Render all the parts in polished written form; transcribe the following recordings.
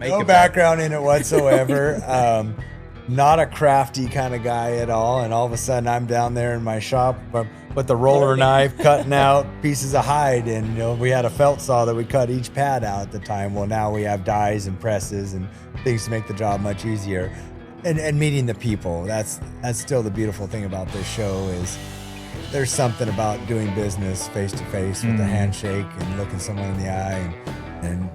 No background in it whatsoever. Not a crafty kind of guy at all. And all of a sudden I'm down there in my shop with the roller knife cutting out pieces of hide. And, we had a felt saw that we cut each pad out at the time. Well, now we have dies and presses and things to make the job much easier. And meeting the people. That's still the beautiful thing about this show is there's something about doing business face to face with a handshake and looking someone in the eye and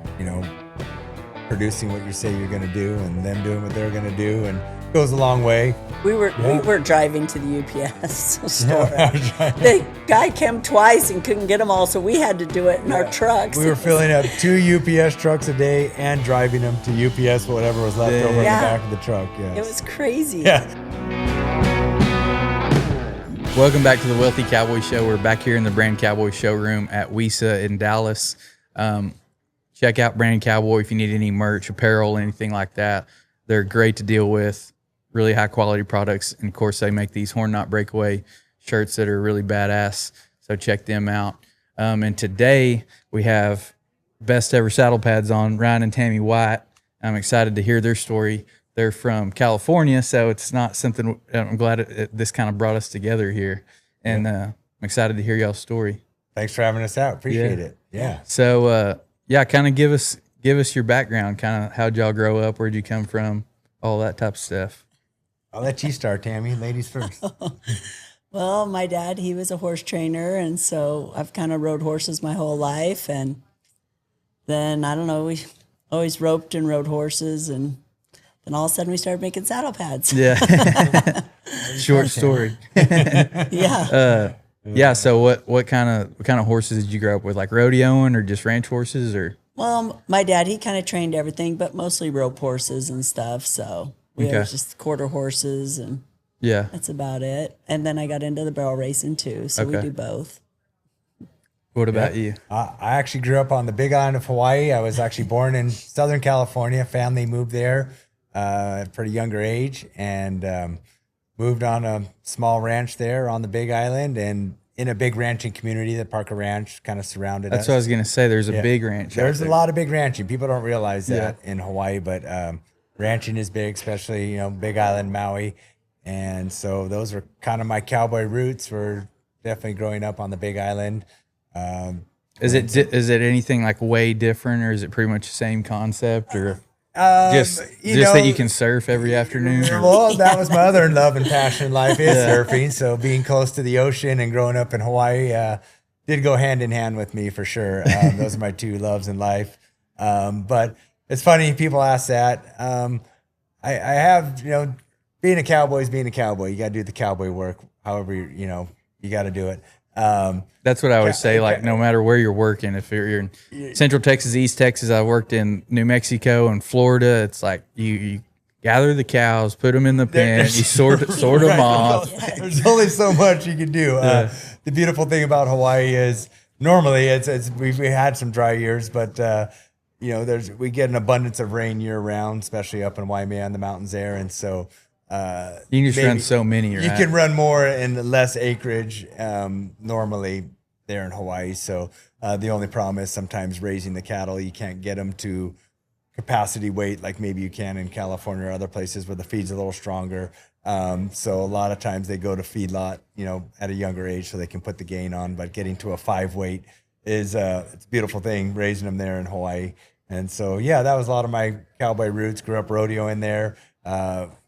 producing what you say you're going to do and them doing what they're going to do, and it goes a long way. We were driving to the UPS store. The guy came twice and couldn't get them all, so we had to do it in our trucks. We were filling up 2 UPS trucks a day and driving them to UPS, whatever was left over in the back of the truck. Yes. It was crazy. Yeah. Welcome back to the Wealthy Cowboy Show. We're back here in the Brand Cowboy showroom at WESA in Dallas. Check out Brand Cowboy if you need any merch, apparel, anything like that. They're great to deal with, really high quality products. And of course, they make these Horn Knot Breakaway shirts that are really badass. So check them out. And today we have best ever saddle pads on, Ryan and Tammy White. I'm excited to hear their story. They're from California, so it's not something. I'm glad this kind of brought us together here, and I'm excited to hear y'all's story. Thanks for having us out. Appreciate it. Yeah. So, kind of give us your background. Kind of how'd y'all grow up? Where'd you come from? All that type of stuff. I'll let you start, Tammy. Ladies first. Well, my dad, he was a horse trainer, and so I've kind of rode horses my whole life, and then I don't know, we always roped and rode horses, and then all of a sudden we started making saddle pads. Yeah. Short story. Yeah. Yeah. So what kind of horses did you grow up with? Like rodeoing or just ranch horses or? Well, my dad, he kind of trained everything, but mostly rope horses and stuff. So we had just quarter horses, and that's about it. And then I got into the barrel racing too. So we do both. What about you? I actually grew up on the Big Island of Hawaii. I was actually born in Southern California. Family moved there at a pretty younger age, and moved on a small ranch there on the Big Island, and in a big ranching community. The Parker Ranch kind of surrounded us. That's what I was going to say. There's a big ranch. There's a lot of big ranching. People don't realize that in Hawaii, but ranching is big, especially, Big Island, Maui. And so those were kind of my cowboy roots, were definitely growing up on the Big Island. Is it anything like way different, or is it pretty much the same concept, or just that you can surf every afternoon? Well, that was my other love and passion in life is surfing. So being close to the ocean and growing up in Hawaii did go hand in hand with me for sure. Those are my two loves in life. But it's funny, people ask that. I have, being a cowboy is being a cowboy. You got to do the cowboy work. However, you got to do it. That's what I always say. Like, no matter where you're working, if you're in Central Texas, East Texas, I worked in New Mexico and Florida. It's like you gather the cows, put them in the pen, you sort them off. There's only so much you can do. The beautiful thing about Hawaii is normally we've had some dry years, but we get an abundance of rain year round, especially up in Waimea and the mountains there, and so. You can just run so many, right? You can run more in less acreage normally there in Hawaii. So the only problem is sometimes raising the cattle, you can't get them to capacity weight like maybe you can in California or other places where the feed's a little stronger. So a lot of times they go to feedlot, at a younger age so they can put the gain on. But getting to a 5 weight is it's a beautiful thing, raising them there in Hawaii. And so, that was a lot of my cowboy roots. Grew up rodeoing there.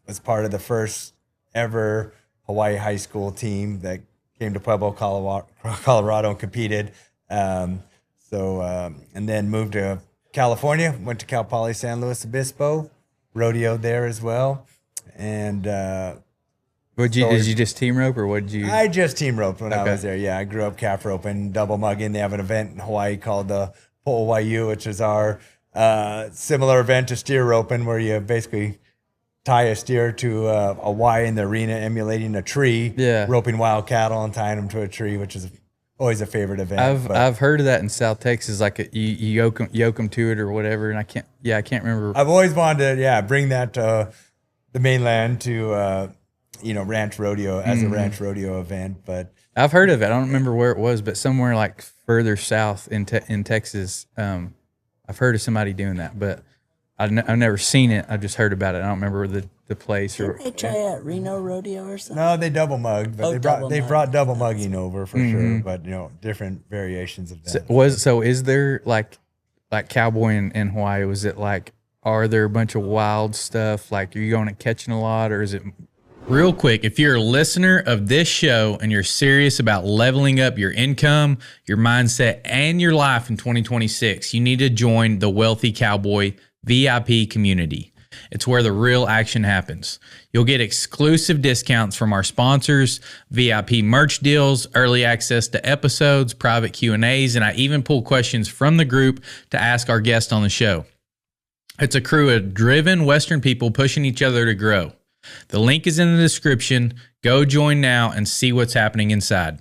Was part of the first ever Hawaii high school team that came to Pueblo, Colorado and competed. And then moved to California, went to Cal Poly San Luis Obispo, rodeoed there as well. And did you just team rope, or what did you? I just team roped when I was there. Yeah, I grew up calf roping, double mugging. They have an event in Hawaii called the Po'owayu, which is our similar event to steer roping, where you basically tie a steer to a Y in the arena, emulating a tree, roping wild cattle and tying them to a tree, which is always a favorite event. I've heard of that in South Texas, like you yoke them to it or whatever, and I can't remember. I've always wanted to bring that to the mainland to ranch rodeo as a ranch rodeo event, but I've heard of it. I don't remember where it was, but somewhere like further south in Texas, I've heard of somebody doing that, but I've never seen it. I've just heard about it. I don't remember the place or. Didn't they try at Reno Rodeo or something? No, they double mugged, but they brought double mugging over for sure. But different variations of that. So is there like cowboy in Hawaii? Was it like, are there a bunch of wild stuff? Like, are you going and catching a lot, or is it? Real quick, if you're a listener of this show and you're serious about leveling up your income, your mindset, and your life in 2026, you need to join the Wealthy Cowboy VIP community. It's where the real action happens. You'll get exclusive discounts from our sponsors, VIP merch deals, early access to episodes, private Q&As, and I even pull questions from the group to ask our guests on the show. It's a crew of driven Western people pushing each other to grow. The link is in the description. Go join now and see what's happening inside.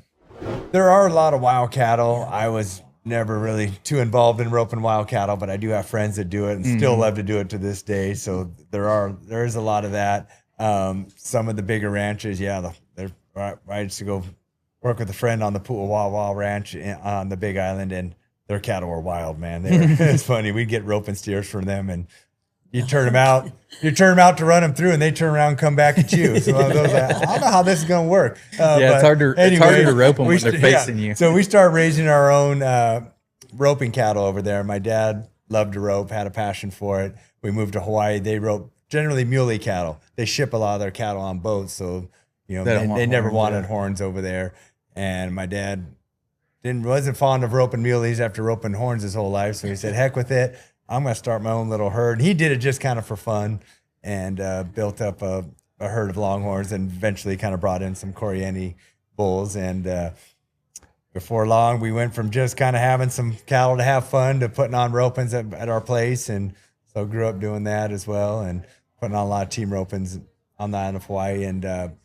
There are a lot of wild cattle. I was never really too involved in roping wild cattle, but I do have friends that do it and still love to do it to this day. So there is a lot of that. Some of the bigger ranches, I used to go work with a friend on the Pu'awawa Ranch on the Big Island, and their cattle were wild, man. It's funny. We'd get roping steers from them, and you turn them out to run them through, and they turn around and come back at you. So I was like, I don't know how this is going to work. It's harder to rope them when they're facing you. So we started raising our own roping cattle over there. My dad loved to rope, had a passion for it. We moved to Hawaii. They rope generally muley cattle. They ship a lot of their cattle on boats, so they never wanted horns over there. And my dad wasn't fond of roping muleys after roping horns his whole life, so he said, heck with it. I'm going to start my own little herd. He did it just kind of for fun, and built up a herd of longhorns, and eventually kind of brought in some Coriani bulls. And before long, we went from just kind of having some cattle to have fun to putting on ropings at our place. And so grew up doing that as well, and putting on a lot of team ropings on the island of Hawaii. And the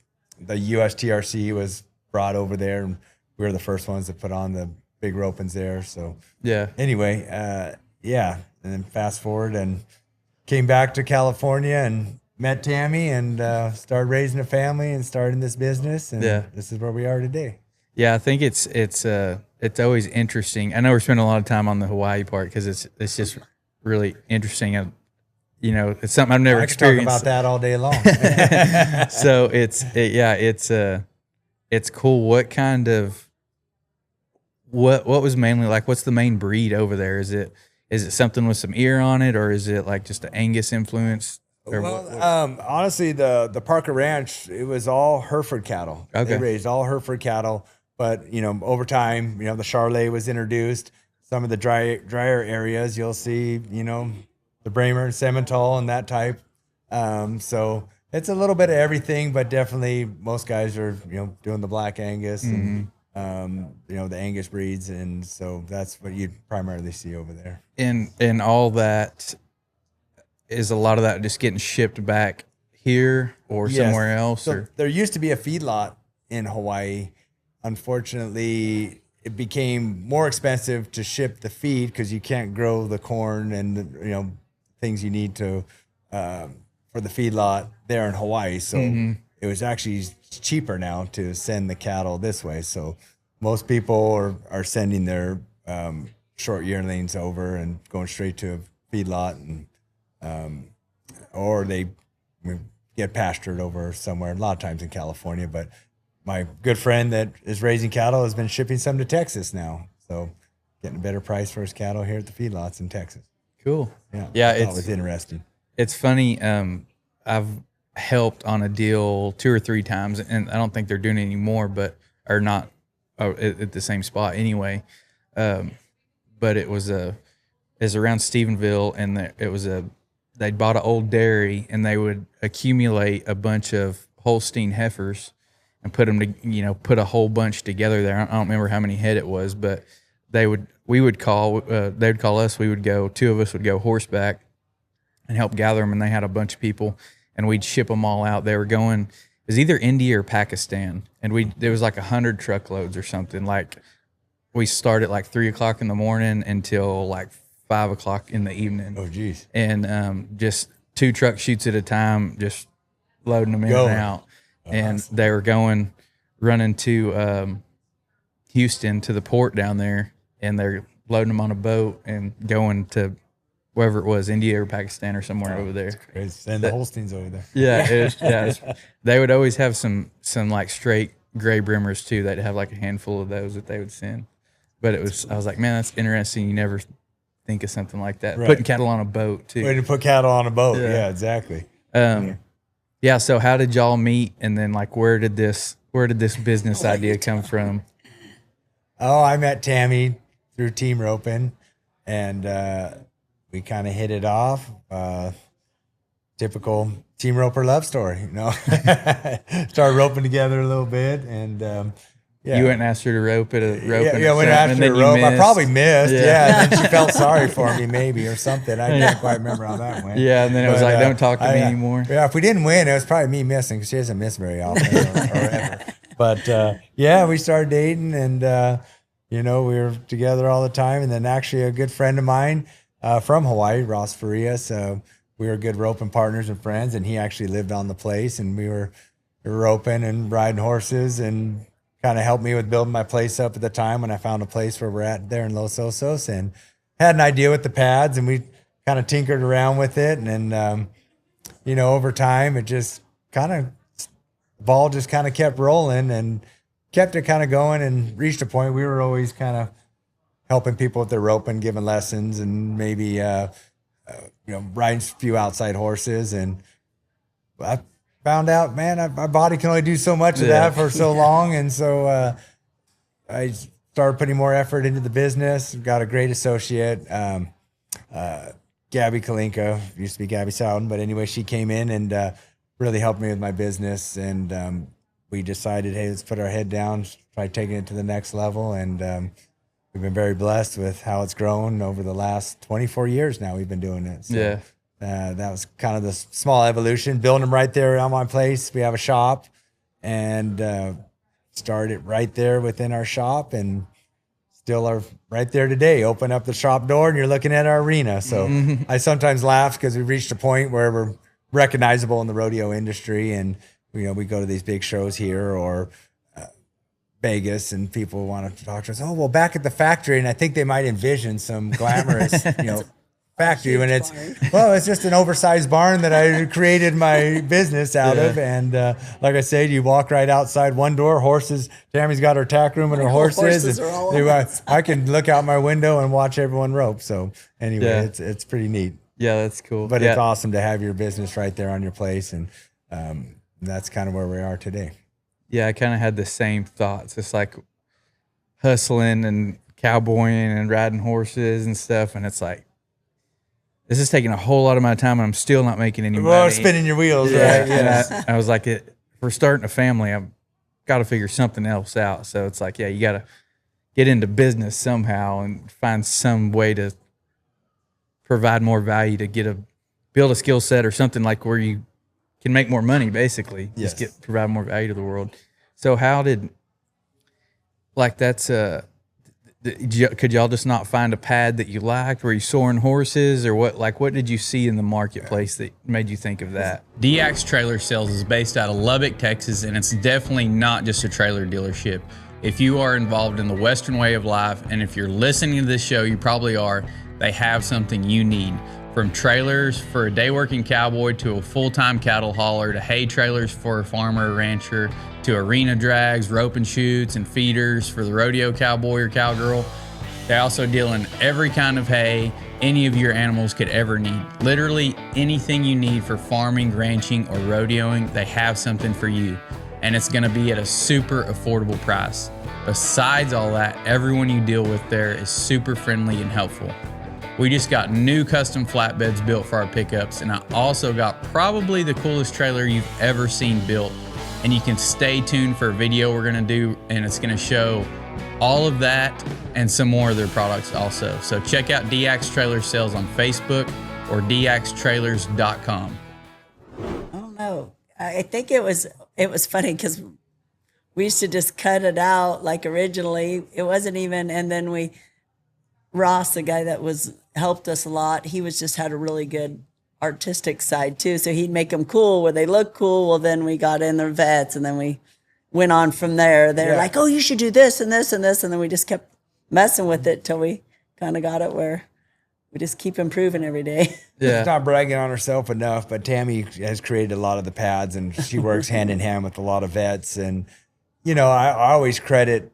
USTRC was brought over there, and we were the first ones to put on the big ropings there. So anyway, and then fast forward and came back to California and met Tammy and started raising a family and starting this business. And this is where we are today. Yeah, I think it's always interesting. I know we're spending a lot of time on the Hawaii part because it's just really interesting. It's something I've never experienced. Talk about that all day long. So it's cool. What kind of what was mainly like? What's the main breed over there? Is it something with some ear on it, or is it like just an Angus influence? Honestly, the Parker Ranch, it was all Hereford cattle. Okay. They raised all Hereford cattle, but over time, the Charolais was introduced. Some of the drier areas, you'll see, the Bramer and Simmental and that type. So it's a little bit of everything, but definitely most guys are doing the Black Angus and the Angus breeds, and so that's what you'd primarily see over there. And all that is a lot of that just getting shipped back here or somewhere else. So there used to be a feedlot in Hawaii. Unfortunately, it became more expensive to ship the feed because you can't grow the corn and things you need to for the feedlot there in Hawaii. So it was actually cheaper now to send the cattle this way. So most people are sending their short yearlings over and going straight to a feedlot, and or they get pastured over somewhere, a lot of times in California. But my good friend that is raising cattle has been shipping some to Texas now. So getting a better price for his cattle here at the feedlots in Texas. Cool. Yeah. It was interesting. It's funny. I've helped on a deal 2 or 3 times, and I don't think they're doing it anymore, but are not at the same spot anyway. But it was around Stephenville, and they'd bought an old dairy, and they would accumulate a bunch of Holstein heifers and put them to, put a whole bunch together there. I don't remember how many head it was, but they would call us, we would go, 2 of us would go horseback and help gather them. And they had a bunch of people, and we'd ship them all out. They were going, it was either India or Pakistan. And there was like 100 truckloads or something. Like we started like 3 o'clock in the morning until like 5 o'clock in the evening. Oh, geez. And just 2 truck shoots at a time, just loading them in and out. And they were running to Houston, to the port down there, and they're loading them on a boat and going to wherever it was, India or Pakistan or somewhere over there. And the Holsteins over there. Yeah, they would always have some like straight gray brimmers too. They'd have like a handful of those that they would send. But I was like, man, that's interesting. You never think of something like that. Right. Putting cattle on a boat too. Way to put cattle on a boat. Yeah, exactly. Yeah. So how did y'all meet? And then like, where did this business idea come from? Oh, I met Tammy through team roping, and we kind of hit it off. Typical team roper love story, Started roping together a little bit, and you went and asked her to rope at a rope. Yeah, went after a rope. I probably missed. Yeah, and then she felt sorry for me, maybe, or something. I can't quite remember how that went. Yeah, and then it was like, don't talk to me anymore. Yeah, if we didn't win, it was probably me missing because she doesn't miss very often or ever. But yeah, we started dating, and we were together all the time. And then actually, a good friend of mine from Hawaii, Ross Farias, we were good roping partners and friends, and he actually lived on the place, and we were roping and riding horses, and kind of helped me with building my place up at the time when I found a place where we're at there in Los Osos, and had an idea with the pads, and we kind of tinkered around with it. And then, over time, it just ball just kind of kept rolling and kept it kind of going, and reached a point we were always kind of helping people with their roping, giving lessons, and maybe, riding a few outside horses. And I found out, man, my body can only do so much of that for so long. And so I started putting more effort into the business. Got a great associate, Gabby Kalinka, used to be Gabby Sowden. But anyway, she came in and really helped me with my business. And we decided, hey, let's put our head down, try taking it to the next level. And we've been very blessed with how it's grown over the last 24 years now we've been doing it. So, that was kind of the small evolution, building them right there on my place. We have a shop, and started right there within our shop, and still are right there today. Open up the shop door and you're looking at our arena. So I sometimes laugh because we've reached a point where we're recognizable in the rodeo industry, and we go to these big shows here or Vegas, and people want to talk to us. Oh, well, back at the factory, and I think they might envision some glamorous, factory when it's just an oversized barn that I created my business out of. And like I said, you walk right outside one door, horses. Tammy's got her tack room and her horses, and I can look out my window and watch everyone rope. So anyway, it's pretty neat. Yeah, that's cool. But it's awesome to have your business right there on your place, and that's kind of where we are today. Yeah, I kind of had the same thoughts. It's like hustling and cowboying and riding horses and stuff, and it's like, this is taking a whole lot of my time, and I'm still not making any money. Well, spinning your wheels, right? Yeah. I was like, if we're starting a family, I've got to figure something else out. So it's like, you got to get into business somehow and find some way to provide more value to build a skill set or something like where you can make more money, basically. Yes. Just provide more value to the world. So how did, could y'all just not find a pad that you liked? Were you soaring horses, or what did you see in the marketplace that made you think of that? DX Trailer Sales is based out of Lubbock, Texas, and it's definitely not just a trailer dealership. If you are involved in the Western way of life, and if you're listening to this show, you probably are, they have something you need. From trailers for a day working cowboy to a full-time cattle hauler to hay trailers for a farmer or rancher to arena drags, rope and chutes, and feeders for the rodeo cowboy or cowgirl. They also deal in every kind of hay any of your animals could ever need. Literally anything you need for farming, ranching, or rodeoing, they have something for you. And it's gonna be at a super affordable price. Besides all that, everyone you deal with there is super friendly and helpful. We just got new custom flatbeds built for our pickups, and I also got probably the coolest trailer you've ever seen built. And you can stay tuned for a video we're gonna do, and it's gonna show all of that and some more of their products also. So check out DX Trailer Sales on Facebook or dxtrailers.com. I don't know. I think it was funny because we used to just cut it out. Like originally, it wasn't even, and then Ross, the guy that helped us a lot, he just had a really good artistic side too. So he'd make them cool where they look cool. Well, then we got in their vets, and then we went on from there. They're like, oh, you should do this and this and this. And then we just kept messing with it till we kind of got it where we just keep improving every day. Yeah. She's not bragging on herself enough, but Tammy has created a lot of the pads, and she works hand in hand with a lot of vets. And, you know, I always credit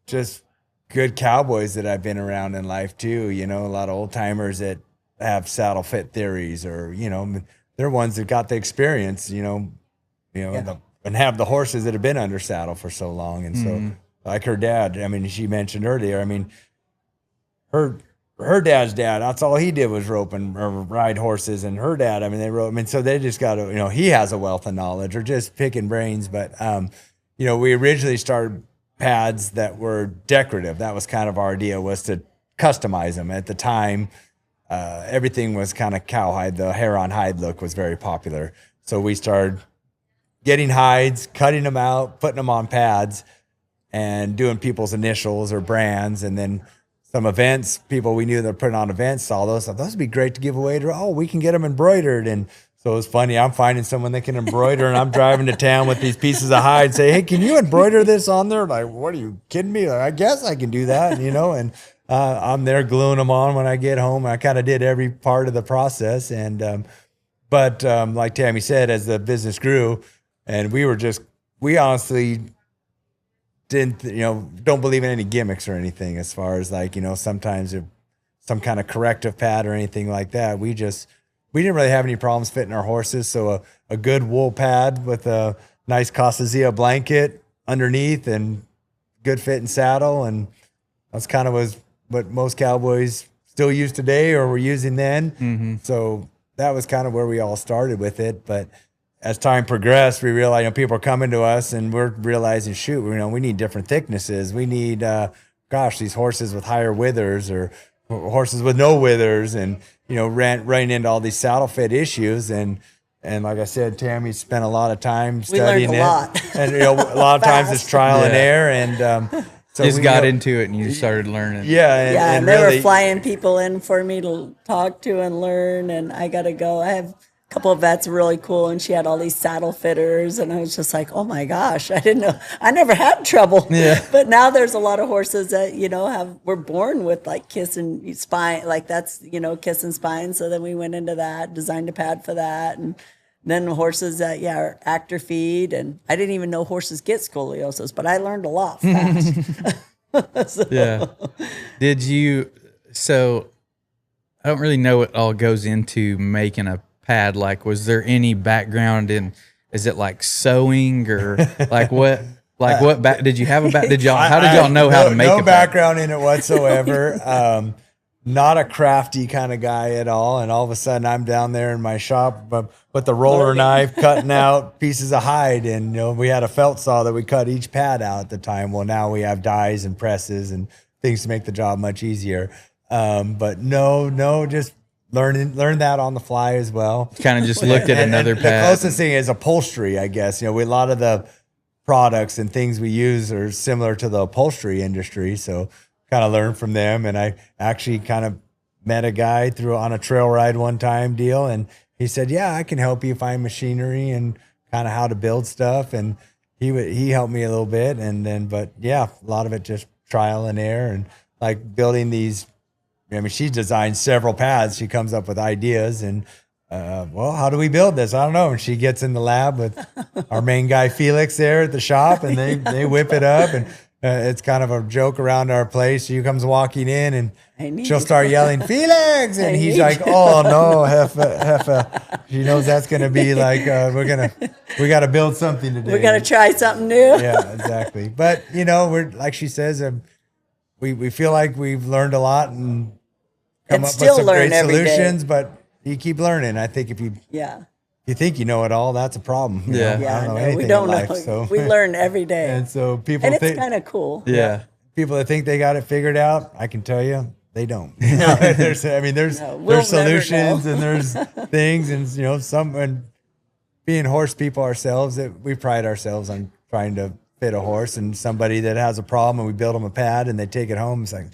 just good cowboys that I've been around in life too. You know, a lot of old timers that have saddle fit theories, or, you know, they're ones that got the experience, and have the horses that have been under saddle for so long. And so, like her dad, I mean, she mentioned earlier, I mean, her dad's dad, that's all he did was rope and or ride horses. And her dad, I mean, they rode, I mean, so they just got to, you know, he has a wealth of knowledge, or just picking brains. But, you know, we originally started pads that were decorative. That was kind of our idea, was to customize them. At the time, everything was kind of cowhide. The hair on hide look was very popular. So we started getting hides, cutting them out, putting them on pads, and doing people's initials or brands. And then some events, people we knew that were putting on events saw those. Thought those would be great to give away. We can get them embroidered. And so it was funny. I'm finding someone that can embroider, and I'm driving to town with these pieces of hide. Say, hey, can you embroider this on there? Like, what are you kidding me? Like, I guess I can do that, you know. And I'm there gluing them on when I get home. I kind of did every part of the process. And but like Tammy said, as the business grew, and we honestly didn't, you know, don't believe in any gimmicks or anything, as far as, like, you know, sometimes if some kind of corrective pad or anything like that. We didn't really have any problems fitting our horses. So a good wool pad with a nice Casazia blanket underneath and good fit and saddle. And that's kind of was what most cowboys still use today, or were using then. Mm-hmm. So that was kind of where we all started with it. But as time progressed, we realized, you know, people are coming to us, and we're realizing, shoot, you know, we need different thicknesses. We need, these horses with higher withers, or horses with no withers, and, you know, running into all these saddle fit issues. And like I said, Tammy spent a lot of time studying we learned a lot. And, you know, a lot of times it's trial and error. And so just got into it, and you started learning. Yeah. And they were flying people in for me to talk to and learn. And I got to go. I have a couple of vets really cool, and she had all these saddle fitters, and I was just like, oh my gosh, I didn't know. I never had trouble. Yeah. But now there's a lot of horses that, you know, were born with like kissing spine, like that's, you know, kissing spine. So then we went into that, designed a pad for that. And then horses that, are actor feed. And I didn't even know horses get scoliosis, but I learned a lot fast. Yeah. So I don't really know what all goes into making a pad. Like, was there any background in, is it like sewing, or like what, did you have how did y'all know how to make a pad? No background in it whatsoever. Not a crafty kind of guy at all. And all of a sudden I'm down there in my shop with the roller knife cutting out pieces of hide. And, you know, we had a felt saw that we cut each pad out at the time. Well, now we have dies and presses and things to make the job much easier. But no, just learn that on the fly as well. Kind of just looked at another and pad. The closest thing is upholstery, I guess. You know, a lot of the products and things we use are similar to the upholstery industry. So kind of learned from them. And I actually kind of met a guy on a trail ride one time deal. And he said, yeah, I can help you find machinery and kind of how to build stuff. And he helped me a little bit. And then, but yeah, a lot of it just trial and error, and like building these. I mean, she designed several pads. She comes up with ideas, and how do we build this? I don't know. And she gets in the lab with our main guy Felix there at the shop, and they whip it up. And it's kind of a joke around our place. She comes walking in, and she'll start yelling, Felix! And he's like, oh no, Heffa. She knows that's going to be like, we got to build something today. We got to try something new. Yeah, exactly. But, you know, we're, like she says, we feel like we've learned a lot and come up with some great solutions, but you keep learning. I think if you think you know it all, that's a problem. I don't know anything we don't in life, know. so. We learn every day. And so people and think, it's kind of cool. Yeah. People that think they got it figured out, I can tell you, they don't. There's solutions and there's things, and, you know, and being horse people ourselves, that we pride ourselves on trying to fit a horse. And somebody that has a problem, and we build them a pad and they take it home, it's like,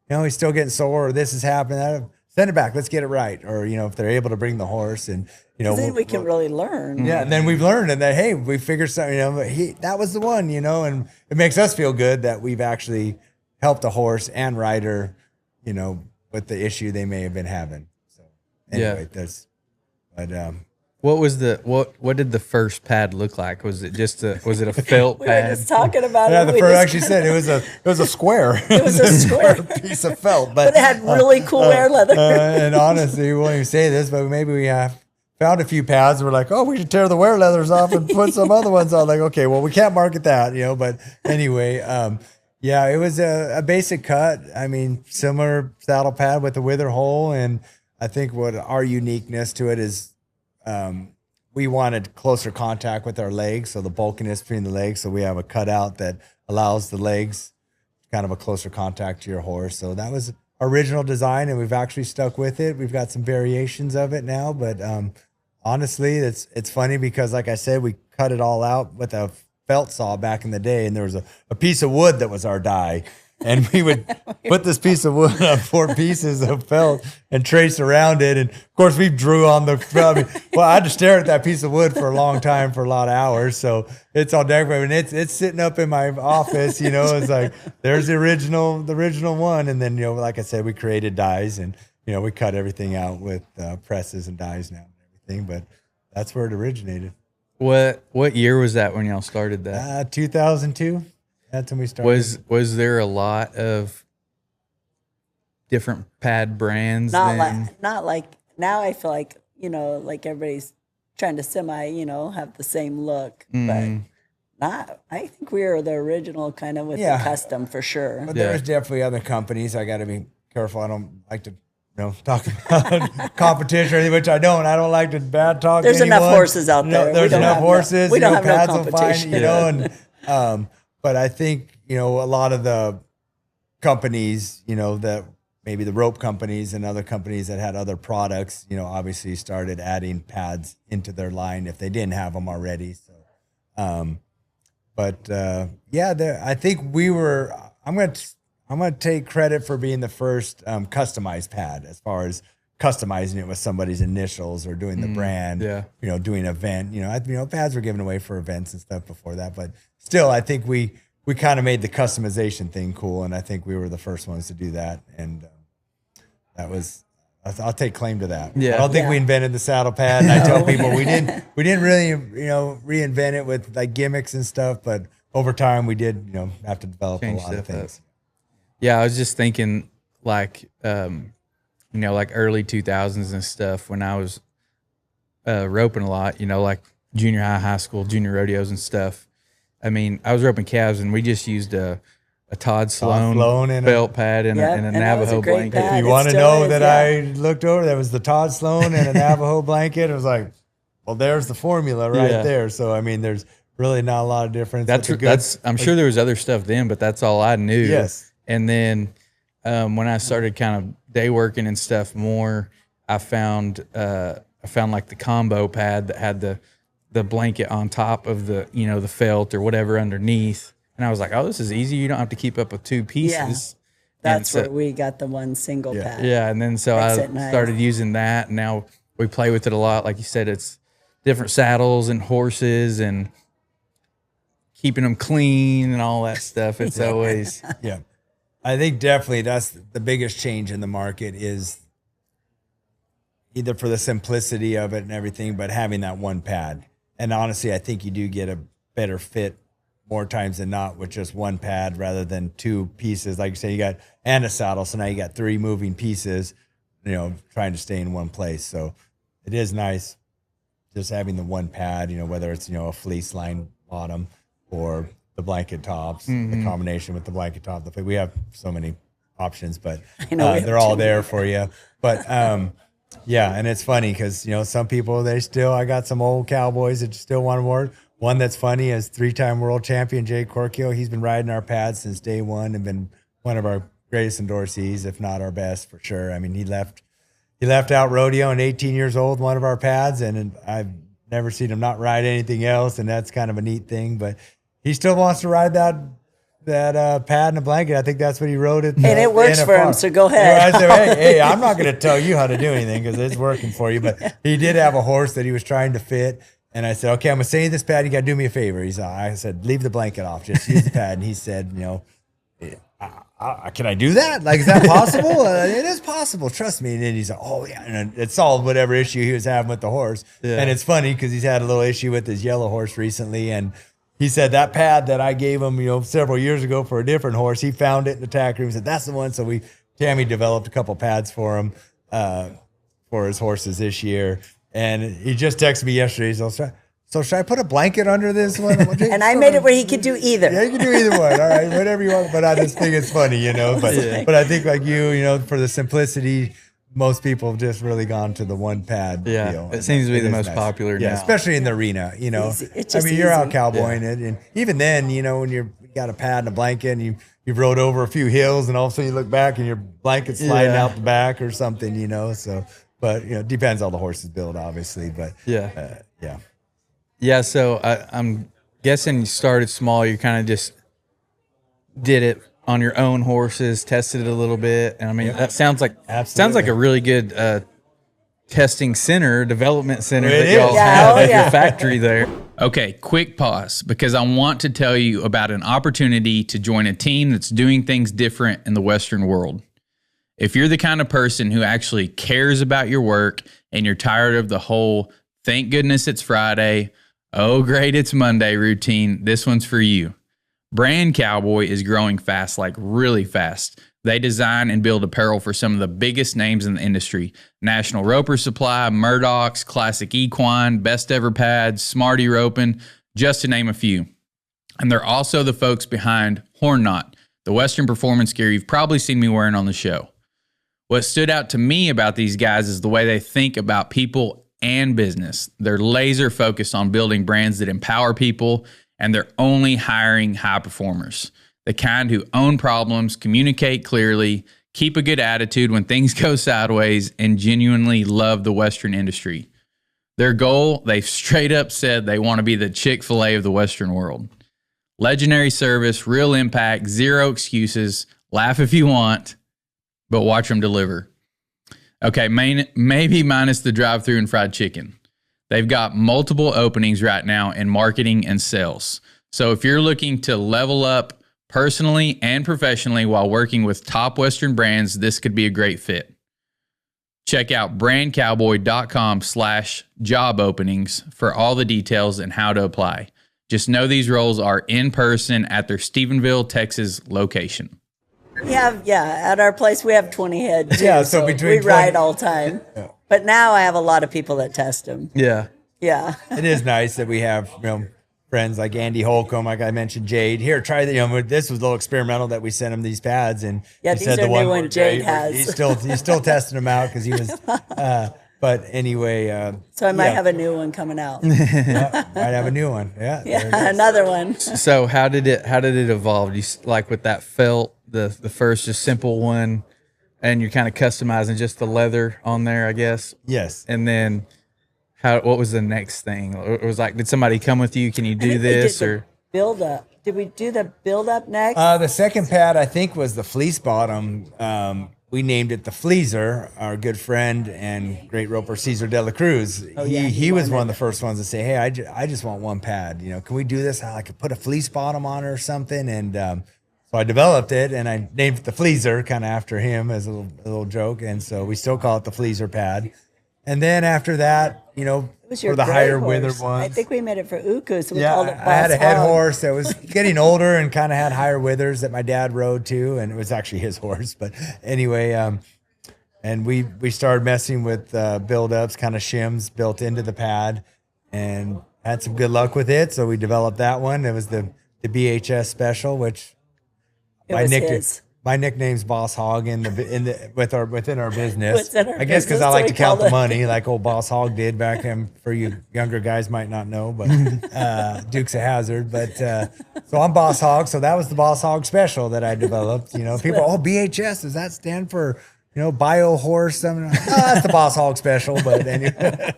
you know, he's still getting sore, or this is happening. Send it back. Let's get it right. Or, you know, if they're able to bring the horse, and, you know, then we can really learn. Yeah. And then we've learned, and that, hey, we figured something, you know, that was the one, you know, and it makes us feel good that we've actually helped a horse and rider, you know, with the issue they may have been having. So anyway, but what was what did the first pad look like? Was it just was it a felt We were pad? just talking about yeah, it. the We first just- actually said it was a square. It was a square. piece of felt, but it had really cool wear leather. and honestly, we won't even say this, but maybe we found a few pads. And we're like, oh, we should tear the wear leathers off and put some other ones on. Like, okay, well, we can't market that, But anyway, yeah, it was a basic cut. I mean, similar saddle pad with a wither hole, and I think what our uniqueness to it is. We wanted closer contact with our legs, so the bulkiness between the legs. So we have a cutout that allows the legs kind of a closer contact to your horse. So that was our original design, and we've actually stuck with it. We've got some variations of it now, but honestly, it's funny because, like I said, we cut it all out with a felt saw back in the day, and there was a piece of wood that was our die. And we would put this piece of wood on 4 pieces of felt and trace around it. And of course, we drew on I had to stare at that piece of wood for a long time, for a lot of hours. So it's all decorated, and it's sitting up in my office. It's like there's the original one. And then like I said, we created dies, and we cut everything out with presses and dies now and everything. But that's where it originated. What year was that when y'all started that? 2002. That's when we started. Was there a lot of different pad brands? Not like now. I feel like like everybody's trying to have the same look, but not. I think we were the original kind of with the custom for sure. But there's definitely other companies. I got to be careful. I don't like to talk about competition or anything, which I don't. I don't like to bad talk. There's anyone. enough horses out there. There's enough horses. We don't have no pads will competition. and but I think a lot of the companies, that maybe the rope companies and other companies that had other products, obviously started adding pads into their line if they didn't have them already. So, I think we were. I'm gonna take credit for being the first customized pad, as far as customizing it with somebody's initials or doing the brand. Doing an event. Pads were given away for events and stuff before that, but still, I think we kind of made the customization thing cool, and I think we were the first ones to do that, and that was. I'll take claim to that. Yeah. I don't think we invented the saddle pad. And I tell people we didn't really reinvent it with like gimmicks and stuff, but over time we did have to develop a lot of things. Yeah, I was just thinking like like early 2000s and stuff when I was roping a lot, like junior high school, junior rodeos and stuff. I mean, I was roping calves, and we just used a Todd Sloan and felt pad and a Navajo blanket. pad. If you want to know that I looked over, that was the Todd Sloan and a Navajo blanket. It was like, well, there's the formula right there. So, I mean, there's really not a lot of difference. I'm sure there was other stuff then, but that's all I knew. Yes. And then when I started kind of day working and stuff more, I found like the combo pad that had the blanket on top of the the felt or whatever underneath, and I was like, oh, this is easy. You don't have to keep up with 2 pieces. That's where we got the one single pad. Yeah, and then so I started using that, and now we play with it a lot. Like you said, it's different saddles and horses and keeping them clean and all that stuff. It's always I think definitely that's the biggest change in the market, is either for the simplicity of it and everything, but having that one pad. And honestly, I think you do get a better fit more times than not with just one pad rather than 2 pieces. Like you say, you got and a saddle, so now you got 3 moving pieces, trying to stay in one place. So it is nice just having the one pad, whether it's a fleece line bottom or the blanket tops, the combination with the blanket top. We have so many options, but they're all there for you. But and it's funny because some people I got some old cowboys that still want to work. One that's funny is 3-time world champion Jay Corkio. He's been riding our pads since day one and been one of our greatest endorsees, if not our best for sure. I mean, he left out rodeo and 18 years old, one of our pads, and I've never seen him not ride anything else, and that's kind of a neat thing. But he still wants to ride that pad and a blanket. I think that's what he rode it. And it works for him, so go ahead. I said, hey, I'm not going to tell you how to do anything because it's working for you. But he did have a horse that he was trying to fit. And I said, okay, I'm going to send you this pad. You got to do me a favor. I said, leave the blanket off. Just use the pad. And he said, can I do that? Like, is that possible? It is possible. Trust me. And then he's like, oh yeah. And it solved whatever issue he was having with the horse. Yeah. And it's funny because he's had a little issue with his yellow horse recently. And he said that pad that I gave him, several years ago for a different horse, he found it in the tack room. He said, that's the one. So Tammy developed a couple pads for him, for his horses this year. And he just texted me yesterday. He's like, so should I put a blanket under this one? And I made it where he could do either. Yeah, you can do either one. All right, whatever you want. But I just think it's funny, But I think like for the simplicity, most people have just really gone to the one pad. Yeah, deal. it seems to be the most nice. popular Yeah, now. especially in the arena. It's just you're out easy. cowboying it, and even then, when you got a pad and a blanket, and you've rode over a few hills, and all of a sudden you look back and your blanket's sliding out the back or something, So, but it depends on the horse's build, obviously. But Yeah. yeah. Yeah, so I'm guessing you started small. You kind of just did it on your own horses, tested it a little bit, and I mean that sounds like a really good testing center, development center It that y'all is. have at Yeah. your factory there. Okay, quick pause because I want to tell you about an opportunity to join a team that's doing things different in the Western world. If you're the kind of person who actually cares about your work and you're tired of the whole "thank goodness it's Friday, oh great it's Monday" routine, this one's for you. Brand Cowboy is growing fast, like really fast. They design and build apparel for some of the biggest names in the industry. National Roper Supply, Murdoch's, Classic Equine, Best Ever Pads, Smarty Roping, just to name a few. And they're also the folks behind Horn Knot, the Western performance gear you've probably seen me wearing on the show. What stood out to me about these guys is the way they think about people and business. They're laser focused on building brands that empower people, and they're only hiring high performers. The kind who own problems, communicate clearly, keep a good attitude when things go sideways, and genuinely love the Western industry. Their goal, they've straight up said they want to be the Chick-fil-A of the Western world. Legendary service, real impact, zero excuses, laugh if you want, but watch them deliver. Okay, maybe minus the drive-through and fried chicken. They've got multiple openings right now in marketing and sales. So if you're looking to level up personally and professionally while working with top Western brands, this could be a great fit. Check out brandcowboy.com/job openings for all the details and how to apply. Just know these roles are in person at their Stephenville, Texas location. We have, at our place we have 20 head too, Yeah, so between we ride 20 all the time. But now I have a lot of people that test them. Yeah. Yeah. It is nice that we have friends like Andy Holcomb, like I mentioned, Jade. Here, try the this was a little experimental that we sent him these pads, and Yeah, he these said are the one new where one Jade has. He's still testing them out because he was. But anyway, So I might have a new one coming out. might have a new one. Yeah, there it Yeah, is. another one. So how did it evolve? Like with that felt, the first just simple one, and you're kind of customizing just the leather on there, I guess. Yes. And then what was the next thing? It was like, did somebody come with you? Can you do this or build up? Did we do the build up next? The second pad I think was the fleece bottom. We named it the Fleaser. Our good friend and great roper Cesar de la Cruz. He was one of the first ones to say, "Hey, I just want one pad. Can we do this? I could put a fleece bottom on it or something." And so I developed it and I named it the Fleaser, kind of after him as a little joke. And so we still call it the Fleaser pad. And then after that, it was your for the gray higher horse. withered ones. I think we made it for Uku, so we Yeah, called it Boss I had a head Hog. horse that was getting older and kind of had higher withers that my dad rode too, and it was actually his horse. But anyway, and we started messing with build-ups, kind of shims built into the pad, and had some good luck with it. So we developed that one. It was the BHS special, which It was his. my nickname's Boss Hog within our business. Within our I guess because business, I so like we to count called the it- money, like old Boss Hog did back then. For you younger guys, might not know, but Duke's a hazard. But so I'm Boss Hog. So that was the Boss Hog special that I developed. People, BHS, does that stand for bio horse? That's the Boss Hog special. But anyway,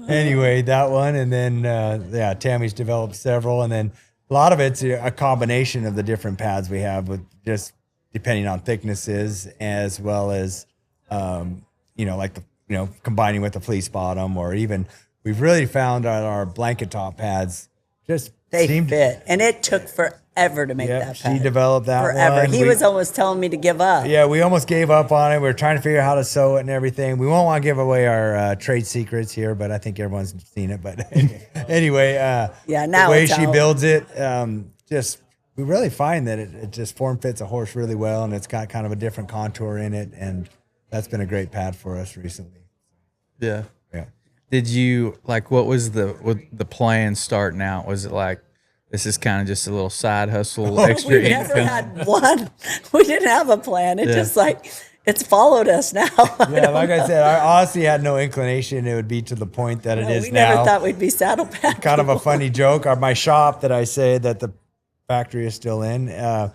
anyway, that one, and then Tammy's developed several, and then. A lot of it's a combination of the different pads we have, with just depending on thicknesses, as well as, combining with the fleece bottom, or even we've really found that our blanket top pads just They seem fit, and it took forever forever to make that She pad. developed that Forever. one. He was almost telling me to give up. Yeah, we almost gave up on it. We were trying to figure out how to sew it and everything. We won't want to give away our trade secrets here, but I think everyone's seen it. But anyway, Yeah, now the way it's she out. builds it, just we really find that it just form fits a horse really well, and it's got kind of a different contour in it, and that's been a great pad for us recently. Yeah. Yeah. Did you like what was the plan starting out? Was it like this is kind of just a little side hustle, extra We never income? had one. We didn't have a plan. It Yeah. just like it's followed us now. Yeah, like I said, I honestly had no inclination it would be to the point that it is we now. never thought we'd be saddleback. Kind of a funny joke. My shop that I say that the factory is still in, it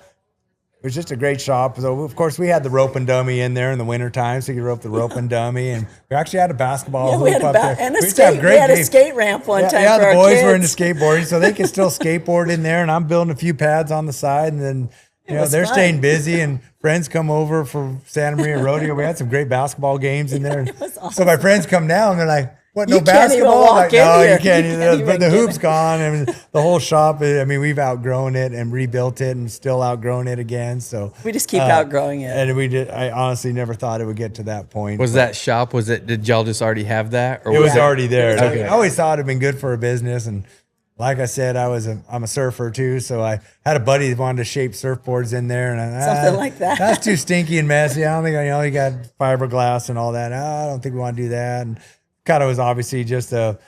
was just a great shop. So of course we had the rope and dummy in there in the wintertime, so you could rope the rope and dummy, and we actually had a basketball Yeah, we hoop had up there. and a We used to have skate. We had a games. skate ramp one time. Yeah, for the our boys kids. were into skateboarding, so they could still skateboard in there, and I'm building a few pads on the side, and then was they're fun. staying busy, and friends come over for Santa Maria Rodeo. We had some great basketball games in there. was awesome. So my friends come down, and they're like, "What? No You can't even basketball?" I'm walk like, in no, here. you can't. You either. can't But even the get hoop's in. gone, and the whole shop. I mean, we've outgrown it and rebuilt it, and still outgrown it again. So We just keep outgrowing it. and we did. I honestly never thought it would get to that point. Was but that shop? Was it? Did y'all just already have that? Or It was Yeah. already there. Okay. I always thought it'd been good for a business, and like I said, I'm a surfer too, so I had a buddy that wanted to shape surfboards in there, and Something like that. That's too stinky and messy. I don't think you got fiberglass and all that. I don't think we want to do that. And kind of was obviously just a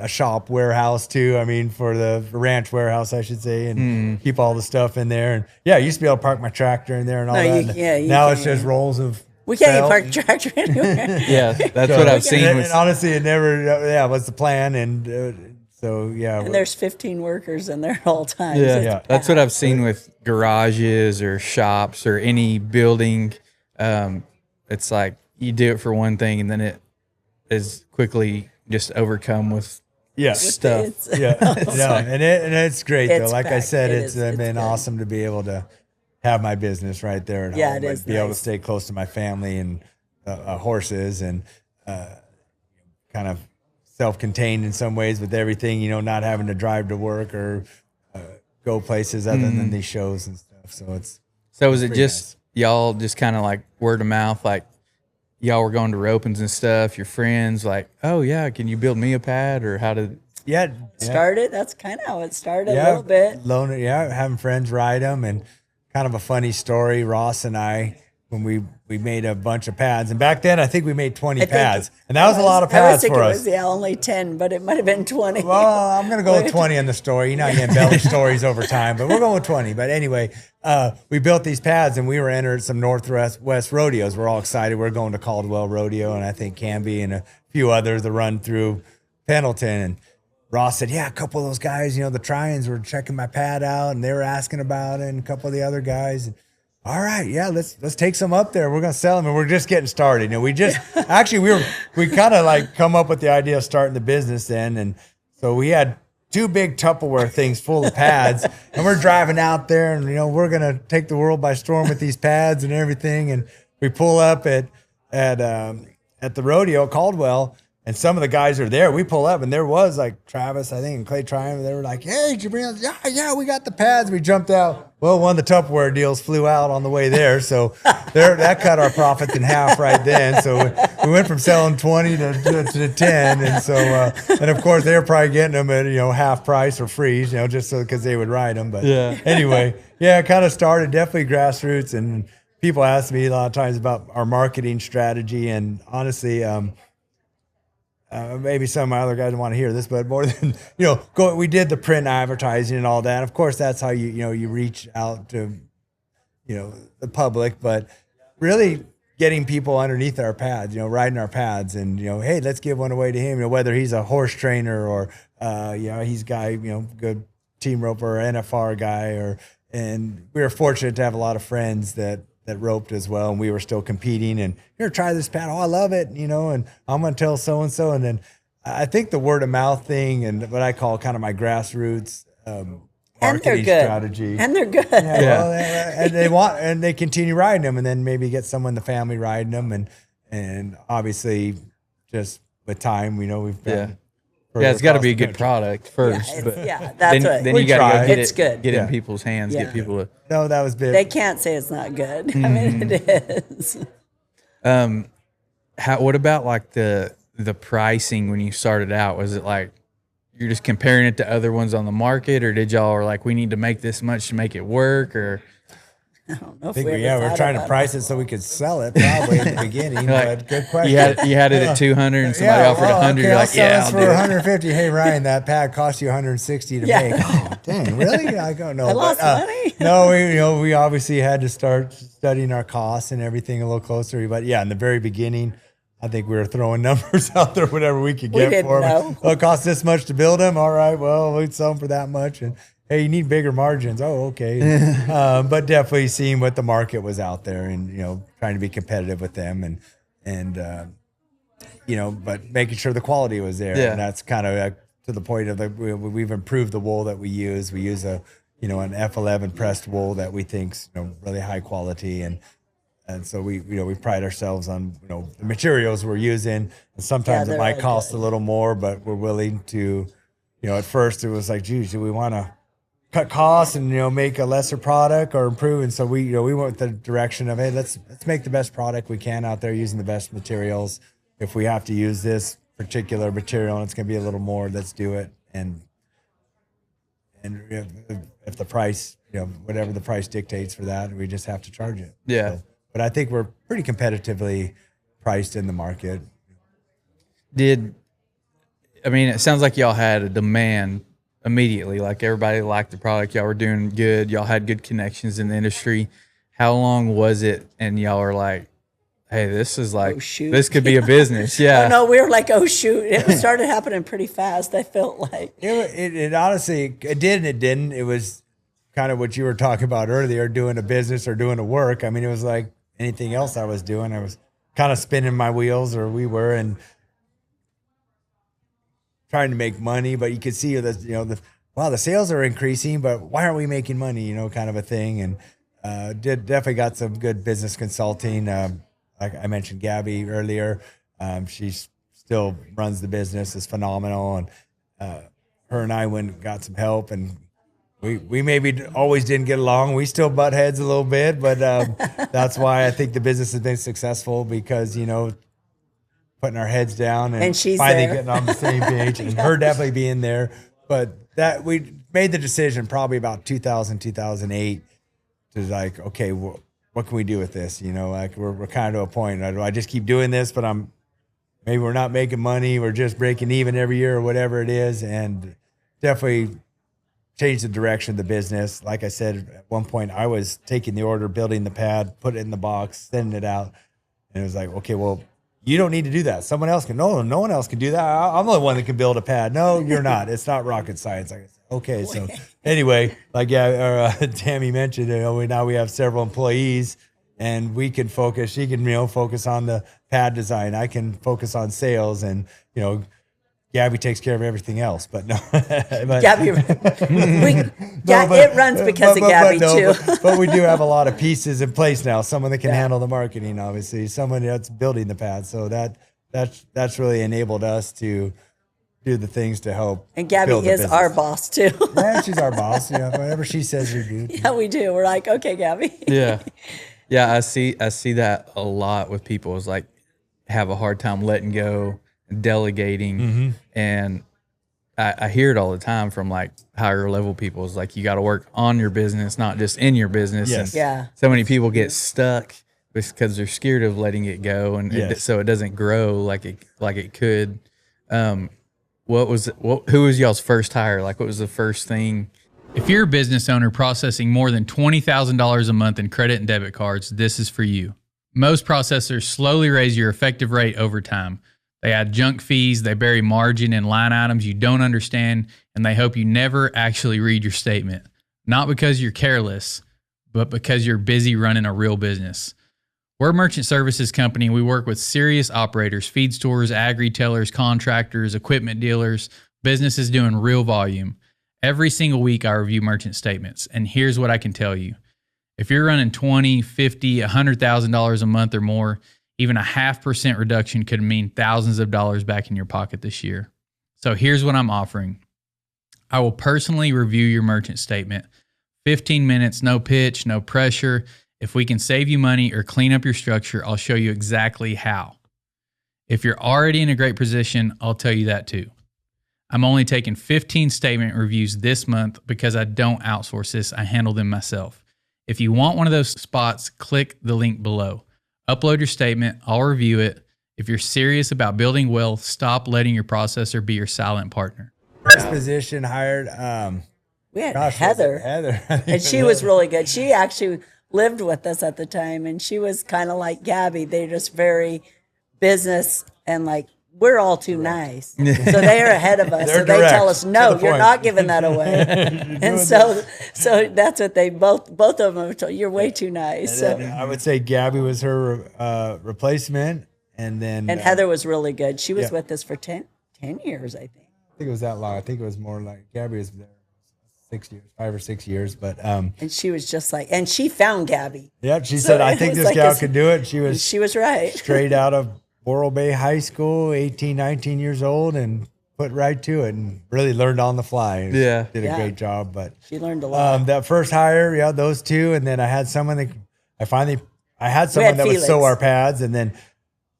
shop warehouse too. I mean, for the ranch warehouse, I should say, and keep all the stuff in there. And yeah, I used to be able to park my tractor in there and all No, that. you- And yeah, you now it's can't. just rolls of. We can't even felt. park the tractor anywhere. Yeah, that's what I've seen. And, Was, and honestly, it never. Was the plan, and so yeah. And there's 15 workers in there all the time. yeah, It's Yeah. that's what I've seen with garages or shops or any building. It's like you do it for one thing, and then it is quickly just overcome with Yeah. stuff. It's- Yeah, no, and it's great though. It's Like I packed. said, It it's is. It's been good. awesome to be able to have my business right there at Yeah, home. it and is be able to nice. stay close to my family and horses, and kind of self-contained in some ways with everything. Not having to drive to work or go places other than these shows and stuff. So it's So was it pretty just y'all just kind of like word of mouth, like y'all were going to ropings and stuff, your friends like, oh yeah, can you build me a pad, or how did? yeah. started. That's kind of how it started Yeah, a little bit. Loaner, having friends ride them, and kind of a funny story. Ross and I, when we made a bunch of pads, and back then I think we made 20 I think pads, and that was a lot of I always pads think for it us. was, only 10, but it might have been 20. Well, I'm going to go with 20 in the story. I embellish stories over time, but we're going with 20. But anyway, we built these pads, and we were entered some West rodeos. We're all excited. We're going to Caldwell Rodeo, and I think Canby and a few others that run through Pendleton. And Ross said, yeah, a couple of those guys, the Tryons were checking my pad out, and they were asking about it, and a couple of the other guys. And, all right, yeah, let's take some up there. We're gonna sell them, and we're just getting started. We just actually we kind of like come up with the idea of starting the business then, and so we had 2 big Tupperware things full of pads, and we're driving out there, and we're gonna take the world by storm with these pads and everything. And we pull up at the rodeo Caldwell. And some of the guys are there. We pull up, and there was like Travis, I think, and Clay Tryon. They were like, "Hey, did you bring us?" Yeah, we got the pads. We jumped out. Well, one of the Tupperware deals flew out on the way there, so that cut our profits in half right then. So we went from selling 20 to 10, and so and of course they were probably getting them at half price or free, just so because they would ride them. But anyway, it kind of started definitely grassroots, and people ask me a lot of times about our marketing strategy, and honestly. Maybe some of my other guys don't want to hear this, but more than we did the print advertising and all that. Of course, that's how you reach out to the public, but really getting people underneath our pads, riding our pads, and hey, let's give one away to him. Whether he's a horse trainer or he's a guy good team roper or NFR guy, and we were fortunate to have a lot of friends that roped as well, and we were still competing, and here, try this pad. Oh, I love it, and I'm going to tell so-and-so. And then I think the word of mouth thing, and what I call kind of my grassroots marketing strategy. And they're good. Well, and they continue riding them, and then maybe get someone in the family riding them. And obviously just with time, we've been Yeah, it's got to across be a the good country. product first, it's- but yeah, that's then, what- then We you got to try. go get It's it, good. get it in Yeah. people's hands, Yeah. get people to. No, that was big. They can't say it's not good. I mean, it is. What about like the pricing when you started out? Was it like you're just comparing it to other ones on the market, or did y'all are like, we need to make this much to make it work? Or I don't know if I think we we, ever we're thought trying to about price it so we could sell it probably at the beginning. But good question. you had it at 200 and somebody offered 100. Okay, You're I'll like, sell yeah, this I'll for do it. 150. Hey Ryan, that pad cost you 160 to Yeah. make. Oh, dang, really? I don't know. I lost money. No, we obviously had to start studying our costs and everything a little closer. But yeah, in the very beginning, I think we were throwing numbers out there, whatever we could get didn't for them. know. Oh, it costs this much to build them. All right, well, we'd sell them for that much. And hey, you need bigger margins. Oh, okay. But definitely seeing what the market was out there, and trying to be competitive with them, and but making sure the quality was there. Yeah. And that's kind of to the point of we've improved the wool that we use. We use an F11 pressed wool that we think's really high quality, and so we pride ourselves on the materials we're using. And sometimes it they're might really cost good. a little more, but we're willing to. At first it was like, geez, do we want to cut costs and make a lesser product or improve? And so we went with the direction of, hey, let's make the best product we can out there using the best materials. If we have to use this particular material and it's going to be a little more, let's do it. And if the price, whatever the price dictates for that, we just have to charge it. Yeah. So, but I think we're pretty competitively priced in the market. It sounds like y'all had a demand immediately. Like everybody liked the product. Y'all were doing good. Y'all had good connections in the industry. How long was it? And y'all were like, hey, this is like, Oh, shoot. this could be a business. Yeah. Oh, no, we were like, oh, shoot. It started happening pretty fast. I felt like. It honestly, it did and it didn't. It was kind of what you were talking about earlier, doing a business or doing a work. I mean, it was like anything else I was doing. I was kind of spinning my wheels, or we were, and trying to make money. But you could see that, wow, the sales are increasing, but why aren't we making money? Kind of a thing. And definitely got some good business consulting. Like I mentioned Gabby earlier, she still runs the business, is phenomenal, and her and I went and got some help, and we maybe always didn't get along. We still butt heads a little bit, but that's why I think the business has been successful, because putting our heads down and she's finally there. getting on the same page, and her definitely being there. But that we made the decision probably about 2008 to like, okay, what can we do with this? Like we're kind of to a point. Do I just keep doing this, but maybe we're not making money. We're just breaking even every year or whatever it is. And definitely changed the direction of the business. Like I said, at one point I was taking the order, building the pad, put it in the box, sending it out. And it was like, okay, well, you don't need to do that. Someone else can. No one else can do that. I'm the one that can build a pad. No, you're not. It's not rocket science. Like, okay, so anyway, like Tammy mentioned, now we have several employees, and we can focus. She can focus on the pad design. I can focus on sales, and Gabby takes care of everything else. But no, Gabby, it runs because of Gabby too. But we do have a lot of pieces in place now. Someone that can handle the marketing, obviously, someone that's building the pad. So that's really enabled us to do the things to help. And Gabby build the is business. our boss too. Yeah, she's our boss. Yeah, whatever she says, you do. Yeah, we do. We're like, okay, Gabby. Yeah. I see that a lot with people, is like have a hard time letting go, delegating. And I hear it all the time from like higher level people. It's like, you got to work on your business, not just in your business. Yes. And Yeah. so many people get stuck because they're scared of letting it go, and so it doesn't grow like it could. Who was y'all's first hire? Like, what was the first thing? If you're a business owner processing more than $20,000 a month in credit and debit cards, this is for you. Most processors slowly raise your effective rate over time. They add junk fees, they bury margin and line items you don't understand, and they hope you never actually read your statement. Not because you're careless, but because you're busy running a real business. We're a merchant services company. We work with serious operators, feed stores, ag retailers, contractors, equipment dealers, businesses doing real volume. Every single week I review merchant statements, and here's what I can tell you. If you're running $20,000, $50,000, $100,000 a month or more, even a 0.5% reduction could mean thousands of dollars back in your pocket this year. So here's what I'm offering. I will personally review your merchant statement. 15 minutes, no pitch, no pressure. If we can save you money or clean up your structure, I'll show you exactly how. If you're already in a great position, I'll tell you that too. I'm only taking 15 statement reviews this month because I don't outsource this. I handle them myself. If you want one of those spots, click the link below. Upload your statement. I'll review it. If you're serious about building wealth, stop letting your processor be your silent partner. First position hired. We had Gosh, Heather. Heather. And she was really good. She actually lived with us at the time, and she was kind of like Gabby. They're just very business, and like, we're all too nice. So they're ahead of us. They're So they direct, tell us, to no, the you're point. not giving that away. And so that's what they both of them have told, you're way too nice. So, I would say Gabby was her replacement, and then and Heather was really good. She was yeah. with us for 10 years, I think. I think it was that long. I think it was more like Gabby was there 6 years, 5 or 6 years. But And she was just like, and she found Gabby. yeah, she So said, "I it think was this like gal this- could do it." She was She was right. straight out of Morro Bay High School, 18, 19 years old, and put right to it, and really learned on the fly. Yeah. Did a Yeah. great job. But She learned a lot. that first hire, yeah, those two, and then I had someone that I had someone that would sew Felix. our pads, and then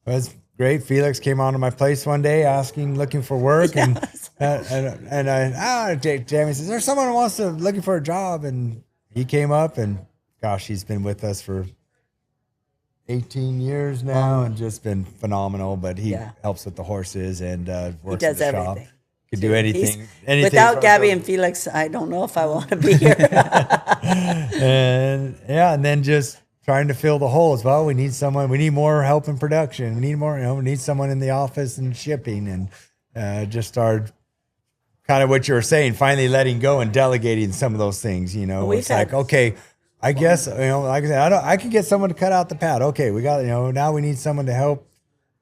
it was great. Felix came onto my place one day looking for work, and Tammy says, "There's someone who wants to looking for a job," and he came up, and gosh, he's been with us for 18 years now, and just been phenomenal. But he Yeah. helps with the horses and works He does in the shop. everything. Could do anything. Without from- Gabby and Felix, I don't know if I want to be here. and yeah, and then just trying to fill the holes. Well, we need someone. We need more help in production. We need more. We need someone in the office and shipping, and just started kind of what you were saying. Finally, letting go and delegating some of those things. We've It's like, had- okay, I guess like I said, I can get someone to cut out the pad. Okay, we got now we need someone to help.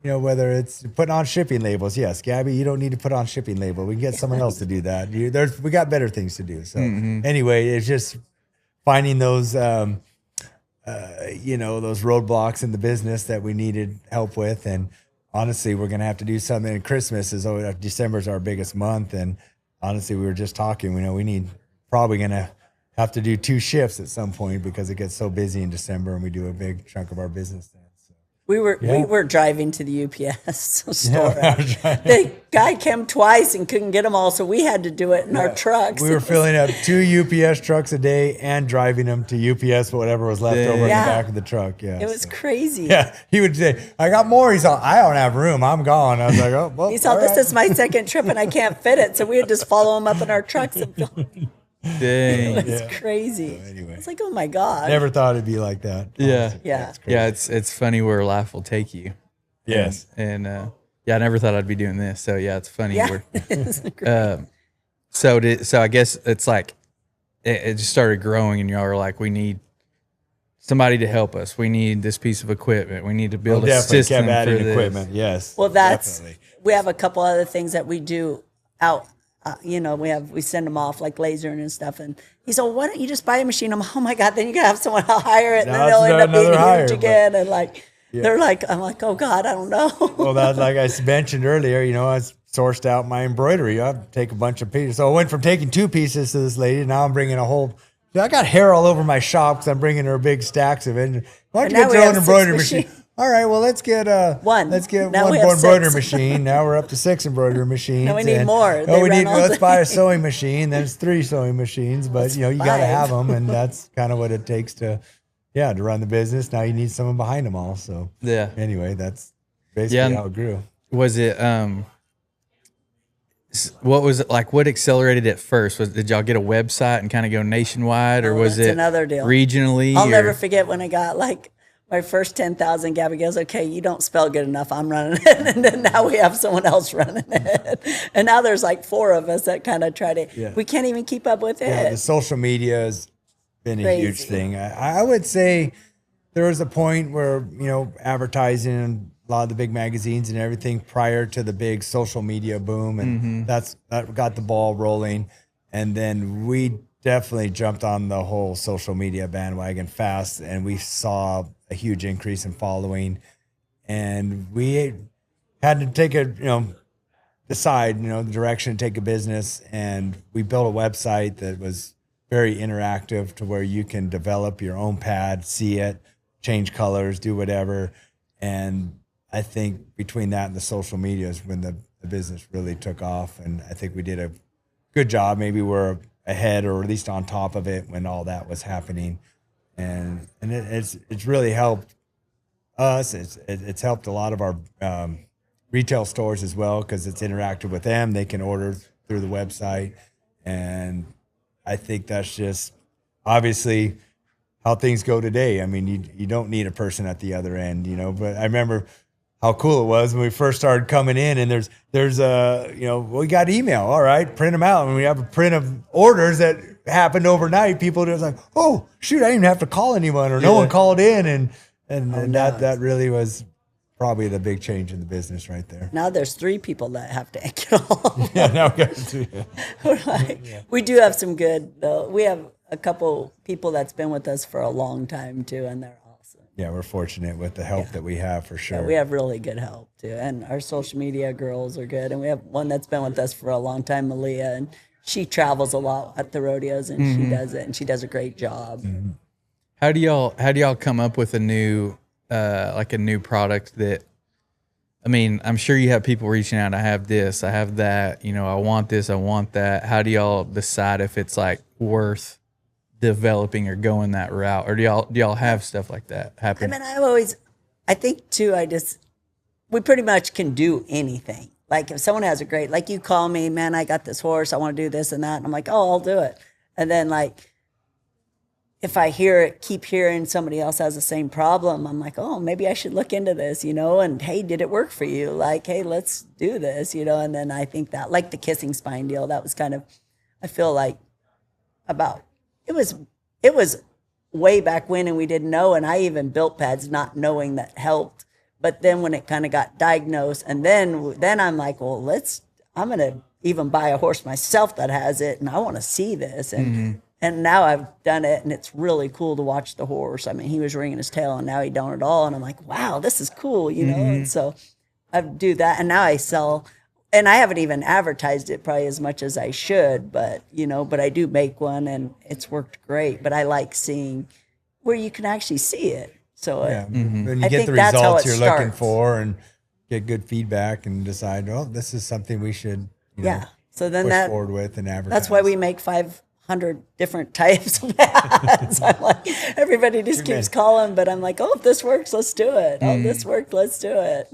Whether it's putting on shipping labels. Yes, Gabby, you don't need to put on shipping label. We can get someone else to do that. We got better things to do. So anyway, it's just finding those, those roadblocks in the business that we needed help with. And honestly, we're going to have to do something. And Christmas is December is our biggest month. And honestly, we were just talking, we probably going to have to do 2 shifts at some point because it gets so busy in December and we do a big chunk of our business then. So. We were driving to the UPS store. The guy came twice and couldn't get them all, so we had to do it in our trucks. We were filling up 2 UPS trucks a day and driving them to UPS for whatever was left over in the Yeah. back of the truck. Yeah, It was crazy. Yeah, he would say, "I got more." He's all, "I don't have room. I'm gone." I was like, "Oh, well." He saw all this right." is my second trip and I can't fit it, so we would just follow him up in our trucks and fill. Dang. It was crazy. anyway. It's like, oh my god. Never thought it'd be like that. Yeah. honestly. Yeah. That's crazy. Yeah, it's funny where life will take you. Yes. And yeah, I never thought I'd be doing this. So yeah, it's funny. Yeah. Where, It's great. so I guess it's like it just started growing, and y'all are like, we need somebody to help us. We need this piece of equipment. We need to build a Definitely system kept for adding this. equipment. Yes. Well, definitely. we have a couple other things that we do out. We send them off like lasering and stuff. And he said, well, "Why don't you just buy a machine?" I'm, oh my god, then you gotta have someone hire it, and then That's they'll end up being another hire, huge but- again. And like they're like, I'm like, oh god, I don't know. Well, that like I mentioned earlier, I sourced out my embroidery. I take a bunch of pieces. So I went from taking 2 pieces to this lady. Now I'm bringing a whole. I got hair all over my shop because I'm bringing her big stacks of it. Why don't And you now get we your own have 6 embroidery machine? machines. All right, well let's get One. Let's get Now one we have embroidery 6. machine. Now we're up to 6 embroidery machines. Now we need and- more. Oh, They we run need. all Let's day. buy a sewing machine. Then it's 3 sewing machines. But you got to 5. have them, and that's kind of what it takes to run the business. Now you need someone behind them all. So Yeah. anyway, that's basically Yeah. how it grew. Was it what was it like? What accelerated it first? Did y'all get a website and kind of go nationwide, or Oh, was that's it another deal. regionally? I'll or- never forget when I got like my first 10,000. Gabby goes, "Okay, you don't spell good enough. I'm running it." And then now we have someone else running it. And now there's like 4 of us that kind of try to. Yeah. We can't even keep up with it. Yeah, the social media has been a huge Crazy. thing. I would say there was a point where, advertising and a lot of the big magazines and everything prior to the big social media boom. And that got the ball rolling. And then we definitely jumped on the whole social media bandwagon fast. And we saw a huge increase in following. And we had to take decide, the direction to take a business. And we built a website that was very interactive to where you can develop your own pad, see it, change colors, do whatever. And I think between that and the social media is when the business really took off. And I think we did a good job. Maybe we're ahead or at least on top of it when all that was happening. And it's really helped us. It's helped a lot of our retail stores as well, because it's interactive with them. They can order through the website. And I think that's just obviously how things go today. I mean, you don't need a person at the other end, but I remember how cool it was when we first started coming in, and there's we got email. All right, print them out. And we have a print of orders that happened overnight. People just like, oh shoot, I didn't even have to call anyone, or no one called in. And that really was probably the big change in the business right there. Now there's 3 people that have to get all. Yeah, now we got 2. We do have some good, though. We have a couple people that's been with us for a long time too, and they're awesome. Yeah, we're fortunate with the help that we have, for sure. Yeah, we have really good help too, and our social media girls are good. And we have one that's been with us for a long time, Malia, and she travels a lot at the rodeos, and she does it, and she does a great job. Mm-hmm. How do y'all come up with a new product that, I mean, I'm sure you have people reaching out, I have this, I have that, I want this, I want that. How do y'all decide if it's like worth developing or going that route? Or do y'all have stuff like that happen? I mean, I think too, we pretty much can do anything. Like if someone has a great, like you call me, man, I got this horse, I want to do this and that. And I'm like, oh, I'll do it. And then like, if I keep hearing somebody else has the same problem, I'm like, oh, maybe I should look into this, and hey, did it work for you? Like, hey, let's do this, and then I think that, like the kissing spine deal, that was kind of, I feel like it was way back when, and we didn't know, and I even built pads not knowing that helped. But then when it kind of got diagnosed, and then I'm like, well, I'm going to even buy a horse myself that has it, and I want to see this. And now I've done it, and it's really cool to watch the horse. I mean, he was ringing his tail, and now he don't at all. And I'm like, wow, this is cool, And so I do that, and now I sell. And I haven't even advertised it probably as much as I should, but I do make one, and it's worked great. But I like seeing where you can actually see it. So when you get the results you're looking for and get good feedback and decide, oh, this is something we should, so then push forward with and advertise. That's why we make 500 different types of pads. I'm like, everybody just keeps calling, but I'm like, oh, if this works, let's do it. Oh, this worked, let's do it.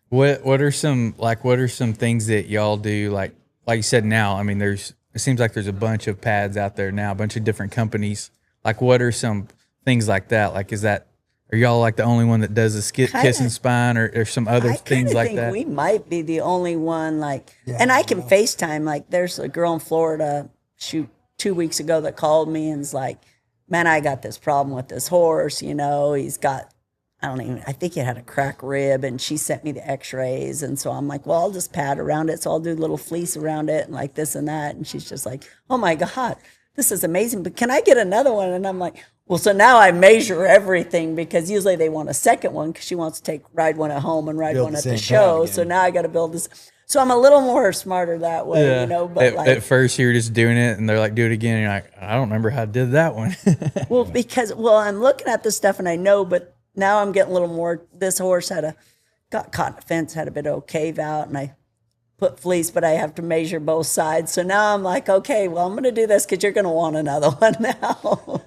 What are some things that y'all do? Like you said, now, I mean, it seems like there's a bunch of pads out there now, a bunch of different companies. Like, what are some things like that? Like, are y'all like the only one that does the kiss and spine, or some other things like that? We might be the only one, and I can FaceTime. Like, there's a girl in Florida, 2 weeks ago, that called me and was like, man, I got this problem with this horse. He's got, I think it had a cracked rib, and she sent me the x-rays. And so I'm like, well, I'll just pad around it. So I'll do a little fleece around it and like this and that. And she's just like, oh my God, this is amazing, but can I get another one? And I'm like, well, so now I measure everything, because usually they want a second one because she wants to ride one at home and ride one at the show. So now I got to build this. So I'm a little more smarter that way, But at first you're just doing it, and they're like, do it again. And you're like, I don't remember how I did that one. Well, I'm looking at this stuff and I know, but now I'm getting a little more. This horse got caught in a fence, had a bit of a cave out, and I put fleece, but I have to measure both sides. So now I'm like, okay, well, I'm going to do this because you're going to want another one now.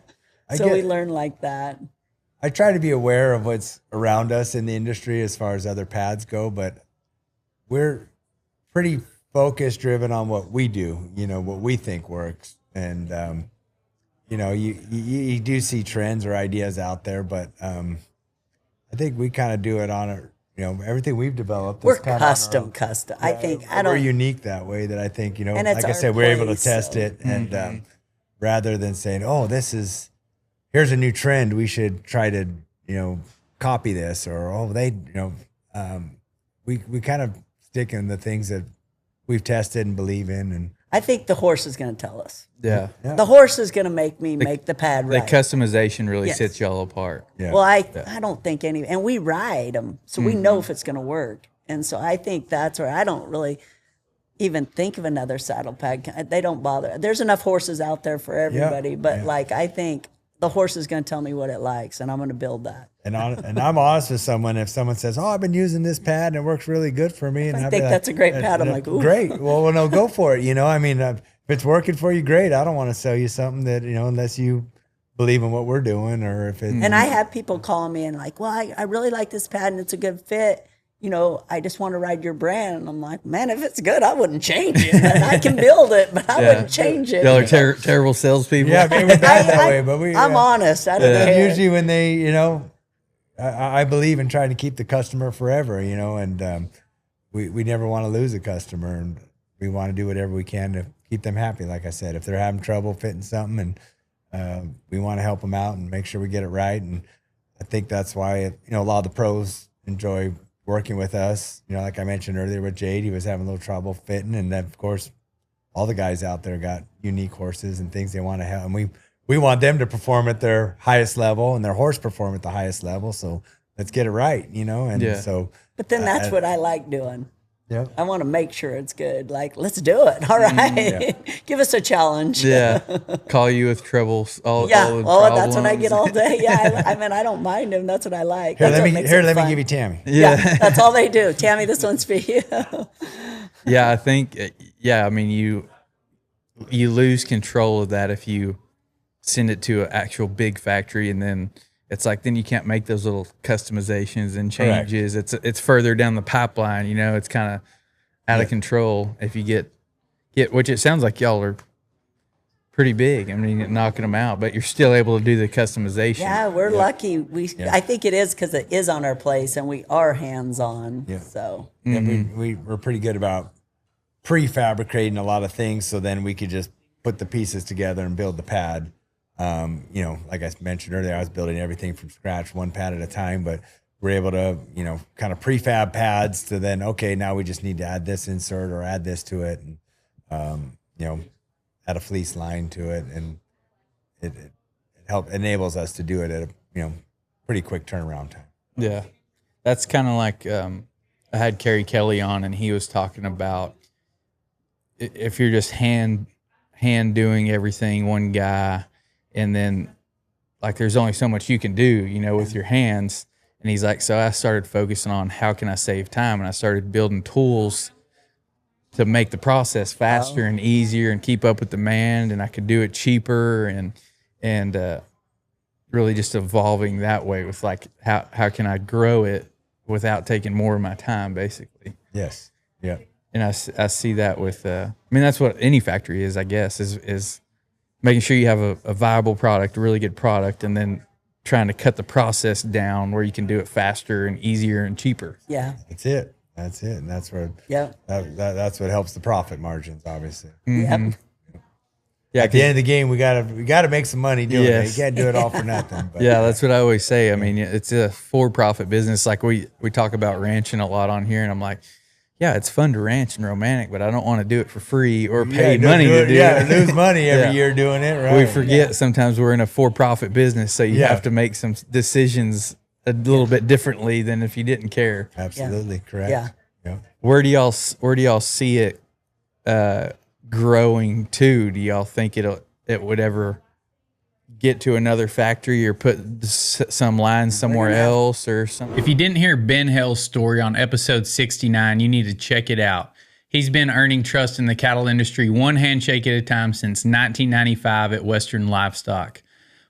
We learn like that. I try to be aware of what's around us in the industry as far as other pads go, but we're pretty focused, driven on what we do, what we think works. And, you do see trends or ideas out there, but I think we kind of do it on everything we've developed. We're custom. I think we're unique that way, that I think, like I said, we're able to test it. And rather than saying, oh, here's a new trend, we should try to, copy this, or, we kind of stick in the things that we've tested and believe in. And I think the horse is going to tell us. Yeah. The horse is going to make the pad right. The customization really sets y'all apart. Yeah. Well, I don't think and we ride them, so we know if it's going to work. And so I think that's where I don't really even think of another saddle pad. They don't bother. There's enough horses out there for everybody, but like I think the horse is going to tell me what it likes, and I'm going to build that. And I'm honest with someone. If someone says, "Oh, I've been using this pad and it works really good for me," and I think that's a great pad, I'm like, ooh. Great. Well, no, go for it. I mean, if it's working for you, great. I don't want to sell you something that unless you believe in what we're doing, or if it. And I have people calling me and like, well, I really like this pad and it's a good fit. I just want to ride your brand. And I'm like, man, if it's good, I wouldn't change it. I can build it, but I wouldn't change it. Y'all are terrible salespeople. Yeah, maybe that way, but I'm honest. I don't care. Usually when they, I believe in trying to keep the customer forever, and we never want to lose a customer, and we want to do whatever we can to keep them happy. Like I said, if they're having trouble fitting something, and we want to help them out and make sure we get it right. And I think that's why, a lot of the pros enjoy working with us. Like I mentioned earlier with Jade, he was having a little trouble fitting, and then of course all the guys out there got unique horses and things they want to have, and we want them to perform at their highest level and their horse perform at the highest level. So let's get it right, and so. But then that's what I like doing. Yeah. I want to make sure it's good. Like, let's do it. All right. Give us a challenge. Yeah. Call you with troubles. All the that's what I get all day. Yeah. I don't mind them. That's what I like. Let me give you Tammy. Yeah. That's all they do. Tammy, this one's for you. Yeah. I think, I mean, you lose control of that if you send it to an actual big factory, and then it's like, then you can't make those little customizations and changes. Correct. It's further down the pipeline, it's kind of out of control if you get, which it sounds like y'all are pretty big. I mean, knocking them out, but you're still able to do the customization. Yeah, we're lucky. I think it is because it is on our place and we are hands-on. Yeah. So we're pretty good about prefabricating a lot of things, so then we could just put the pieces together and build the pad. Like I mentioned earlier, I was building everything from scratch, one pad at a time, but we're able to, kind of prefab pads to then, okay, now we just need to add this insert or add this to it, and, add a fleece line to it. And it enables us to do it at a, pretty quick turnaround time. Yeah. That's kind of like, I had Kerry Kelly on, and he was talking about if you're just hand doing everything, one guy, and then like there's only so much you can do, with your hands. And he's like, so I started focusing on how can I save time, and I started building tools to make the process faster and easier and keep up with demand, and I could do it cheaper, and really just evolving that way with like how can I grow it without taking more of my time, basically. Yes. Yeah. And I see that with that's what any factory is, I guess, is making sure you have a viable product, a really good product, and then trying to cut the process down where you can do it faster and easier and cheaper. Yeah. That's it. And that's where that's what helps the profit margins, obviously. Mm-hmm. Yep. Yeah. At the end of the game, we gotta make some money doing it. You can't do it all for nothing. But, yeah, that's what I always say. I mean, it's a for-profit business. Like we talk about ranching a lot on here, and I'm like, yeah, it's fun to ranch and romantic, but I don't want to do it for free or pay money to do it. Yeah, lose money every year doing it, right? We forget sometimes we're in a for-profit business, so you have to make some decisions a little bit differently than if you didn't care. Absolutely, correct. Yeah. Where do y'all see it growing to? Do y'all think it would ever get to another factory or put some lines somewhere else or something? If you didn't hear Ben Hell's story on episode 69, you need to check it out. He's been earning trust in the cattle industry one handshake at a time since 1995 at Western Livestock.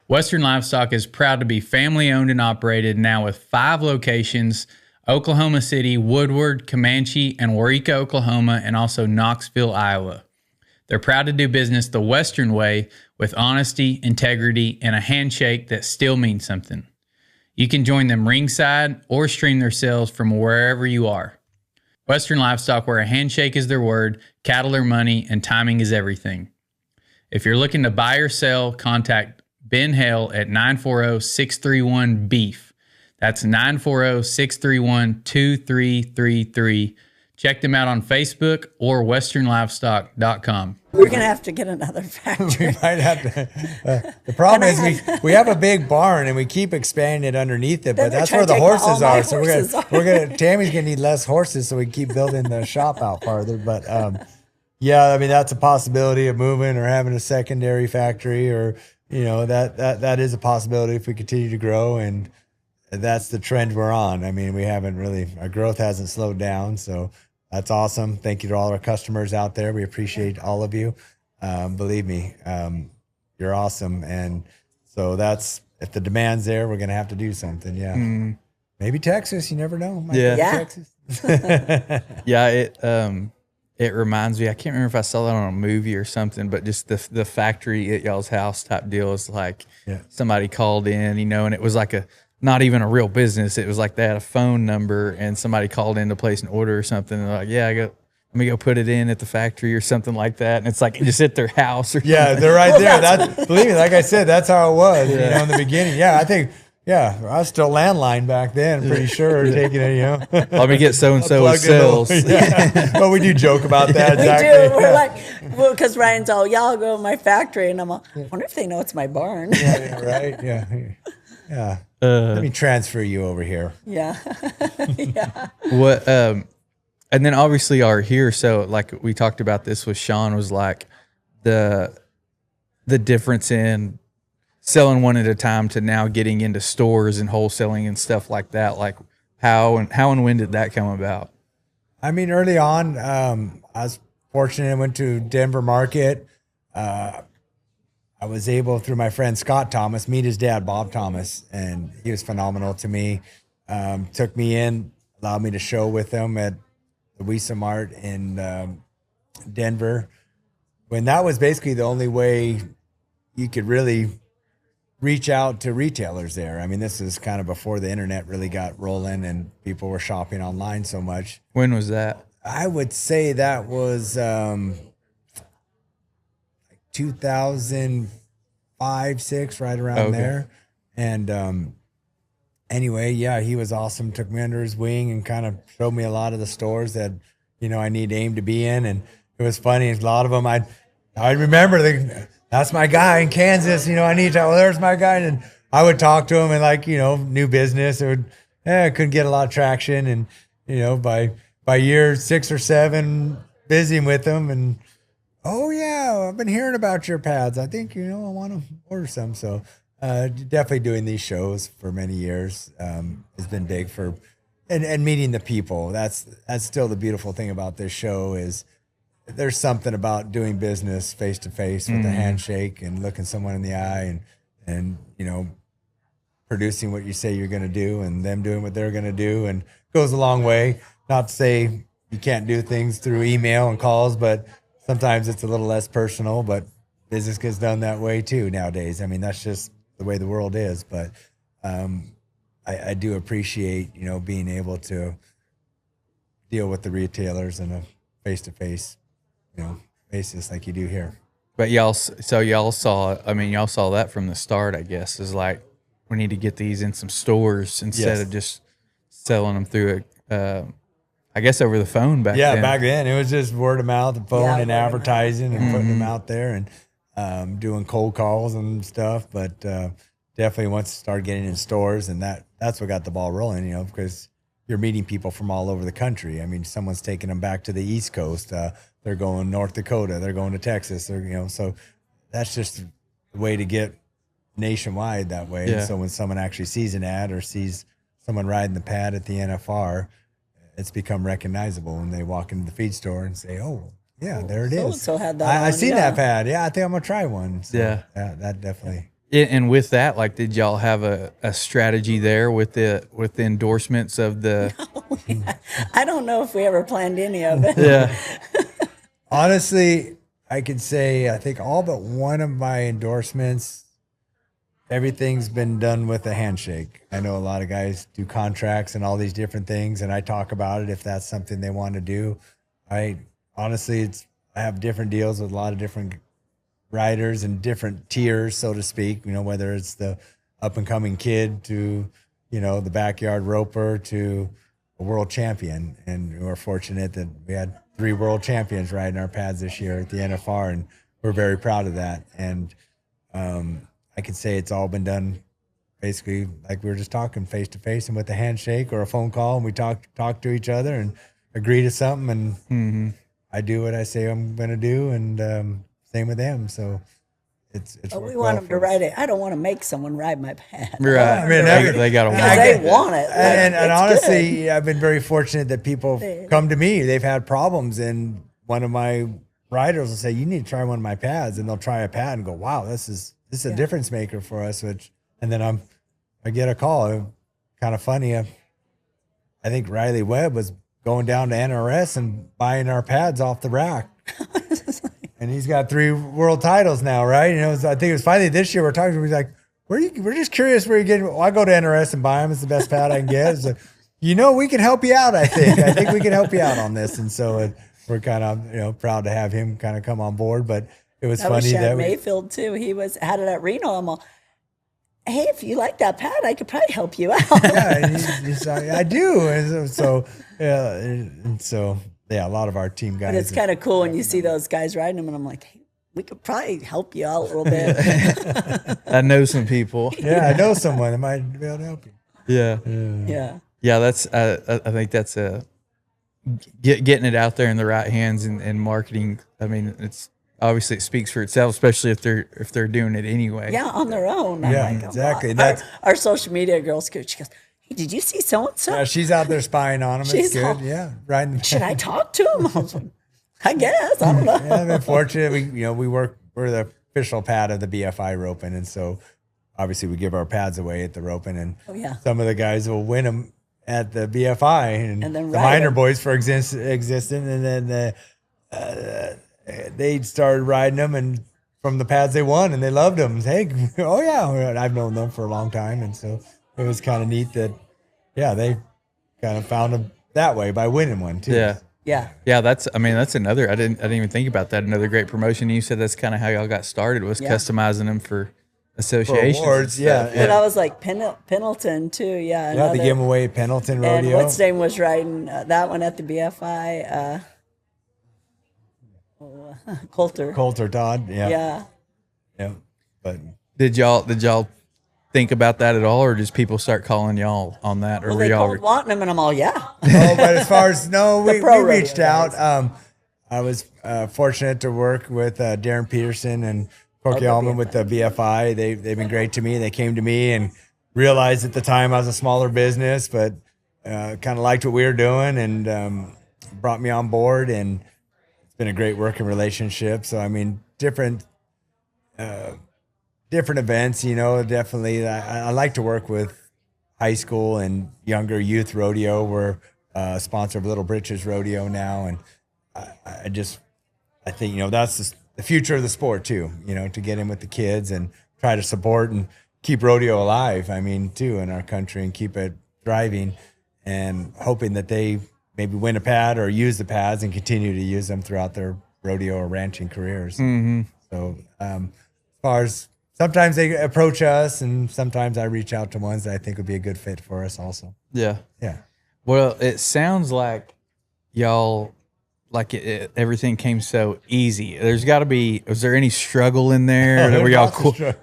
Western Livestock is proud to be family owned and operated now with 5 locations: Oklahoma City, Woodward, Comanche, and Waurika, Oklahoma, and also Knoxville, Iowa. They're proud to do business the Western way with honesty, integrity, and a handshake that still means something. You can join them ringside or stream their sales from wherever you are. Western Livestock, where a handshake is their word, cattle are money, and timing is everything. If you're looking to buy or sell, contact Ben Hale at 940-631-BEEF. That's 940-631-2333. Check them out on Facebook or westernlivestock.com. We're gonna have to get another We factory. might have to. The problem is we have a big barn and we keep expanding it underneath it, Then but they're that's trying where to the take all horses my are. So horses are. we're gonna Tammy's gonna need less horses so we can keep building the shop out farther. But yeah, I mean that's a possibility of moving or having a secondary factory, or that is a possibility if we continue to grow, and that's the trend we're on. I mean, our growth hasn't slowed down, so that's awesome. Thank you to all our customers out there. We appreciate all of you. Believe me, you're awesome. And so if the demand's there, we're going to have to do something. Yeah. Maybe Texas, you never know. Might Yeah. be Yeah. Texas. Yeah, it reminds me. I can't remember if I saw that on a movie or something, but just the factory at y'all's house type deal is like somebody called in, and it was like not even a real business. It was like they had a phone number and somebody called in to place an order or something. And they're like, yeah, let me go put it in at the factory or something like that. And it's like just at their house or Yeah, something. they're right there. Believe me, like I said, that's how it was, in the beginning. Yeah, I think, I was still landline back then, pretty sure, taking it, Let me get so-and-so plugged in sales. Yeah. But we do joke about that. We Exactly. do. We're like, because Ryan's all, y'all go to my factory, and I'm all, I wonder if they know it's my barn. Yeah, right? Yeah. Let me transfer you over here. Yeah. Yeah. What and then obviously our here, so like we talked about this with Sean, was like the difference in selling one at a time to now getting into stores and wholesaling and stuff like that. Like how and when did that come about? I mean, early on, I was fortunate. I went to Denver market. I was able, through my friend Scott Thomas, meet his dad, Bob Thomas, and he was phenomenal to me. Took me in, allowed me to show with him at the Weisa Mart in Denver. When that was basically the only way you could really reach out to retailers there. I mean, this is kind of before the internet really got rolling and people were shopping online so much. When was that? I would say that was 2005, 6, right around there. And anyway, he was awesome. Took me under his wing and kind of showed me a lot of the stores that, I need AIM to be in. And it was funny. A lot of them, I remember that's my guy in Kansas. I need to, there's my guy. And I would talk to him and new business. I couldn't get a lot of traction. And, by year 6 or 7, visiting with them and, oh yeah, I've been hearing about your pads. I think, I want to order some. So definitely doing these shows for many years has been big for, and meeting the people. That's still the beautiful thing about this show is there's something about doing business face to face with a handshake and looking someone in the eye and producing what you say you're going to do and them doing what they're going to do, and goes a long way. Not to say you can't do things through email and calls, but sometimes it's a little less personal, but business gets done that way too nowadays. I mean, that's just the way the world is. But I do appreciate, being able to deal with the retailers in a face-to-face, basis like you do here. But y'all saw that from the start, I guess, is like, we need to get these in some stores instead of just selling them through I guess over the phone back then. Yeah, back then it was just word of mouth and phone and advertising and putting them out there and doing cold calls and stuff. But definitely once it started getting in stores, and that's what got the ball rolling, because you're meeting people from all over the country. I mean, someone's taking them back to the East Coast. They're going North Dakota. They're going to Texas. So that's just the way to get nationwide that way. Yeah. So when someone actually sees an ad or sees someone riding the pad at the NFR, it's become recognizable when they walk into the feed store and say, "Oh, yeah, there it is." So had that. I seen that pad. Yeah, I think I'm gonna try one. So, yeah, that definitely. And with that, like, did y'all have a strategy there with the endorsements of the? I don't know if we ever planned any of it. Yeah. Honestly, I could say I think all but one of my endorsements, everything's been done with a handshake. I know a lot of guys do contracts and all these different things, and I talk about it if that's something they want to do. I have different deals with a lot of different riders and different tiers, so to speak, whether it's the up and coming kid to, the backyard roper to world champion, and we're fortunate that we had 3 world champions riding our pads this year at the NFR, and we're very proud of that. And I could say it's all been done basically like we were just talking, face to face and with a handshake or a phone call, and we talk to each other and agree to something, and I do what I say I'm going to do, and same with them. So it's But we want them to ride it. I don't want to make someone ride my pad. Right. I mean, they got to Because want they it. want it. Like, and it's honestly, good. I've been very fortunate that people come to me. They've had problems, and one of my riders will say, "You need to try one of my pads," and they'll try a pad and go, "Wow, this is a difference maker for us." And then I get a call. Kind of funny. I think Riley Webb was going down to NRS and buying our pads off the rack. And he's got 3 world titles now, right? You know, I think it was finally this year we're talking to him. He's like, we're just curious where you're getting. Well, I go to NRS and buy them. It's the best pad I can get. It's like, we can help you out, I think we can help you out on this. And so we're kind of, proud to have him kind of come on board. But it was funny Shad that Mayfield too. He had it at Reno. I'm all, hey, if you like that pad, I could probably help you out. yeah, and he's like, I do. And so a lot of our team guys. But it's kind of cool when you see those guys riding them, and I'm like, hey, we could probably help you out a little bit. I know some people. Yeah, I know someone that might be able to help you. Yeah. Yeah. Yeah, that's. I think that's getting it out there in the right hands and marketing. I mean, it's obviously it speaks for itself, especially if they're doing it anyway. Yeah, on their own. Yeah, I'm like, exactly. wow. Our social media girl's good. She goes, hey, did you see so and so? Yeah, she's out there spying on them. It's She's good. all- Yeah, riding. Should I talk to him? I was like, I guess. I don't know. Yeah, I've been fortunate. We're the official pad of the BFI roping, and so obviously we give our pads away at the roping, and some of the guys will win them at the BFI, and then the ride minor 'em. boys for existing, and then they started riding them, and from the pads they won, and they loved them. Hey, oh yeah, I've known them for a long time, and so it was kind of neat that they kind of found them that way by winning one too. Yeah. Yeah. That's another. I didn't even think about that. Another great promotion. You said that's kind of how y'all got started, was customizing them for associations. For awards, and stuff. But I was like Pendleton too. Yeah. Yeah, they gave them away at Pendleton And Rodeo. what's name was riding that one at the BFI. Coulter. Todd. Yeah. Yeah. But Did y'all think about that at all, or just people start calling y'all on that, or Well, were they y'all? called wanting them, and I'm all, yeah. but as far as we pro reached rodeo out. I was fortunate to work with Darren Peterson and Corky Allman with the BFI. They've been great to me. They came to me and realized at the time I was a smaller business, but kind of liked what we were doing, and brought me on board. And it's been a great working relationship. So I mean, different events, definitely. I like to work with high school and younger youth rodeo. We're a sponsor of Little Britches Rodeo now, and I think that's the future of the sport too. To get in with the kids and try to support and keep rodeo alive. I mean, too, in our country, and keep it thriving, and hoping that they maybe win a pad or use the pads and continue to use them throughout their rodeo or ranching careers. Mm-hmm. So as far as sometimes they approach us, and sometimes I reach out to ones that I think would be a good fit for us also. Yeah. Yeah. Well, it sounds like y'all, like everything came so easy. There's got to be, was there any struggle in there? Were y'all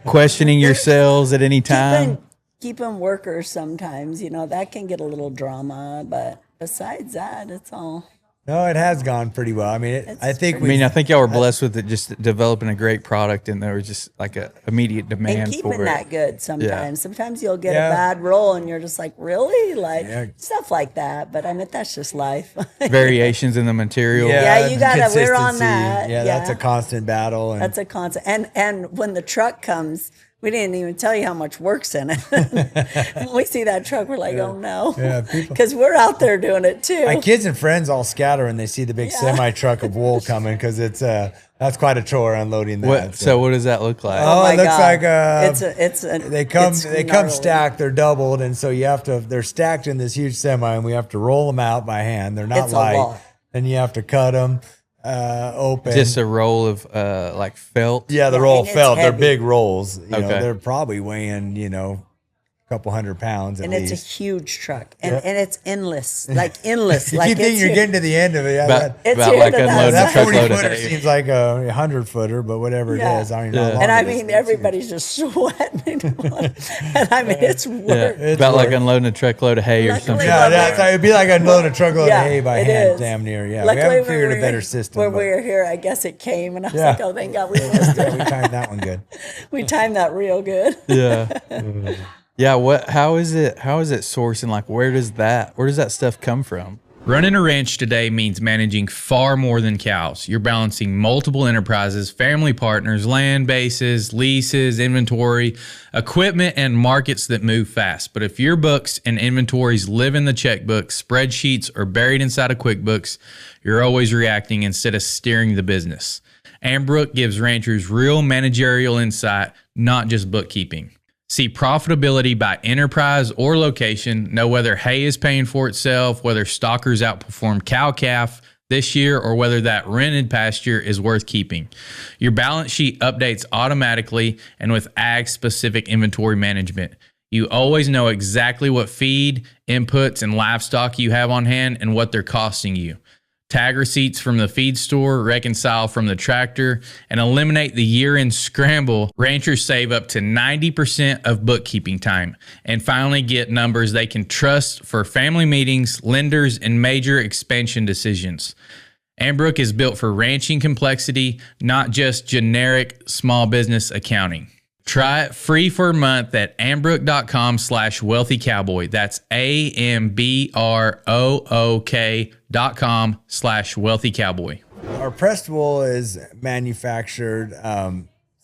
questioning yourselves at any time? Keeping workers sometimes, that can get a little drama, but besides that, it's all. No, it has gone pretty well. I mean, I think y'all were blessed with it, just developing a great product, and there was just like a immediate demand And keeping for it. that good sometimes. Yeah. Sometimes you'll get a bad roll and you're just like, really? Like stuff like that. But I mean, that's just life. Variations in the material. Yeah, you gotta- we're on consistency. that. Yeah, that's Yeah. a constant battle. And That's a constant. And when the truck comes, we didn't even tell you how much work's in it. When we see that truck, we're like, oh no. Yeah, people- Because we're out there doing it too. my kids and friends all scatter when they see the big semi truck of wool coming, because it's that's quite a chore unloading that. So what does that look like? Oh, my it looks God. like it's they come gnarly. stacked. They're doubled, and so they're stacked in this huge semi, and we have to roll them out by hand. They're not It's a light. lot. Then you have to cut them open. Just a roll of like felt. Yeah, the Yeah, roll and it's felt. They're heavy. big rolls. Okay. They're probably weighing, couple 100 pounds at And least. it's a huge truck, and it's endless, like endless. You like keep thinking it's you're here. getting to the end of it. Yeah, It's about here like to unloading that a that 40 truckload of footer hay. seems like a 100 footer, but whatever it Yeah. is, I don't even know how long And I it is. mean, everybody's just sweating. And I mean, it's work. Yeah, about like unloading a truckload of hay or Luckily, something. Yeah, that's it'd be like unloading a truckload Yeah, of hay by it hand, is. damn near. Yeah, Luckily, we haven't when figured we a better were- system. When but- we were here, I guess it came, and I was Yeah. like, oh, thank God we missed yeah, it. we timed that one good. We timed that real good. Yeah. Yeah. How is it sourcing? Like, where does that stuff come from? Running a ranch today means managing far more than cows. You're balancing multiple enterprises, family partners, land bases, leases, inventory, equipment, and markets that move fast. But if your books and inventories live in the checkbook, spreadsheets, or buried inside of QuickBooks, you're always reacting instead of steering the business. Ambrook gives ranchers real managerial insight, not just bookkeeping. See profitability by enterprise or location, know whether hay is paying for itself, whether stockers outperformed cow-calf this year, or whether that rented pasture is worth keeping. Your balance sheet updates automatically and with ag-specific inventory management. You always know exactly what feed, inputs, and livestock you have on hand and what they're costing you. Tag receipts from the feed store, reconcile from the tractor, and eliminate the year-end scramble. Ranchers save up to 90% of bookkeeping time and finally get numbers they can trust for family meetings, lenders, and major expansion decisions. Ambrook is built for ranching complexity, not just generic small business accounting. Try it free for a month at ambrook.com/wealthycowboy. That's AMBROOK.com/wealthycowboy. Our pressed wool is manufactured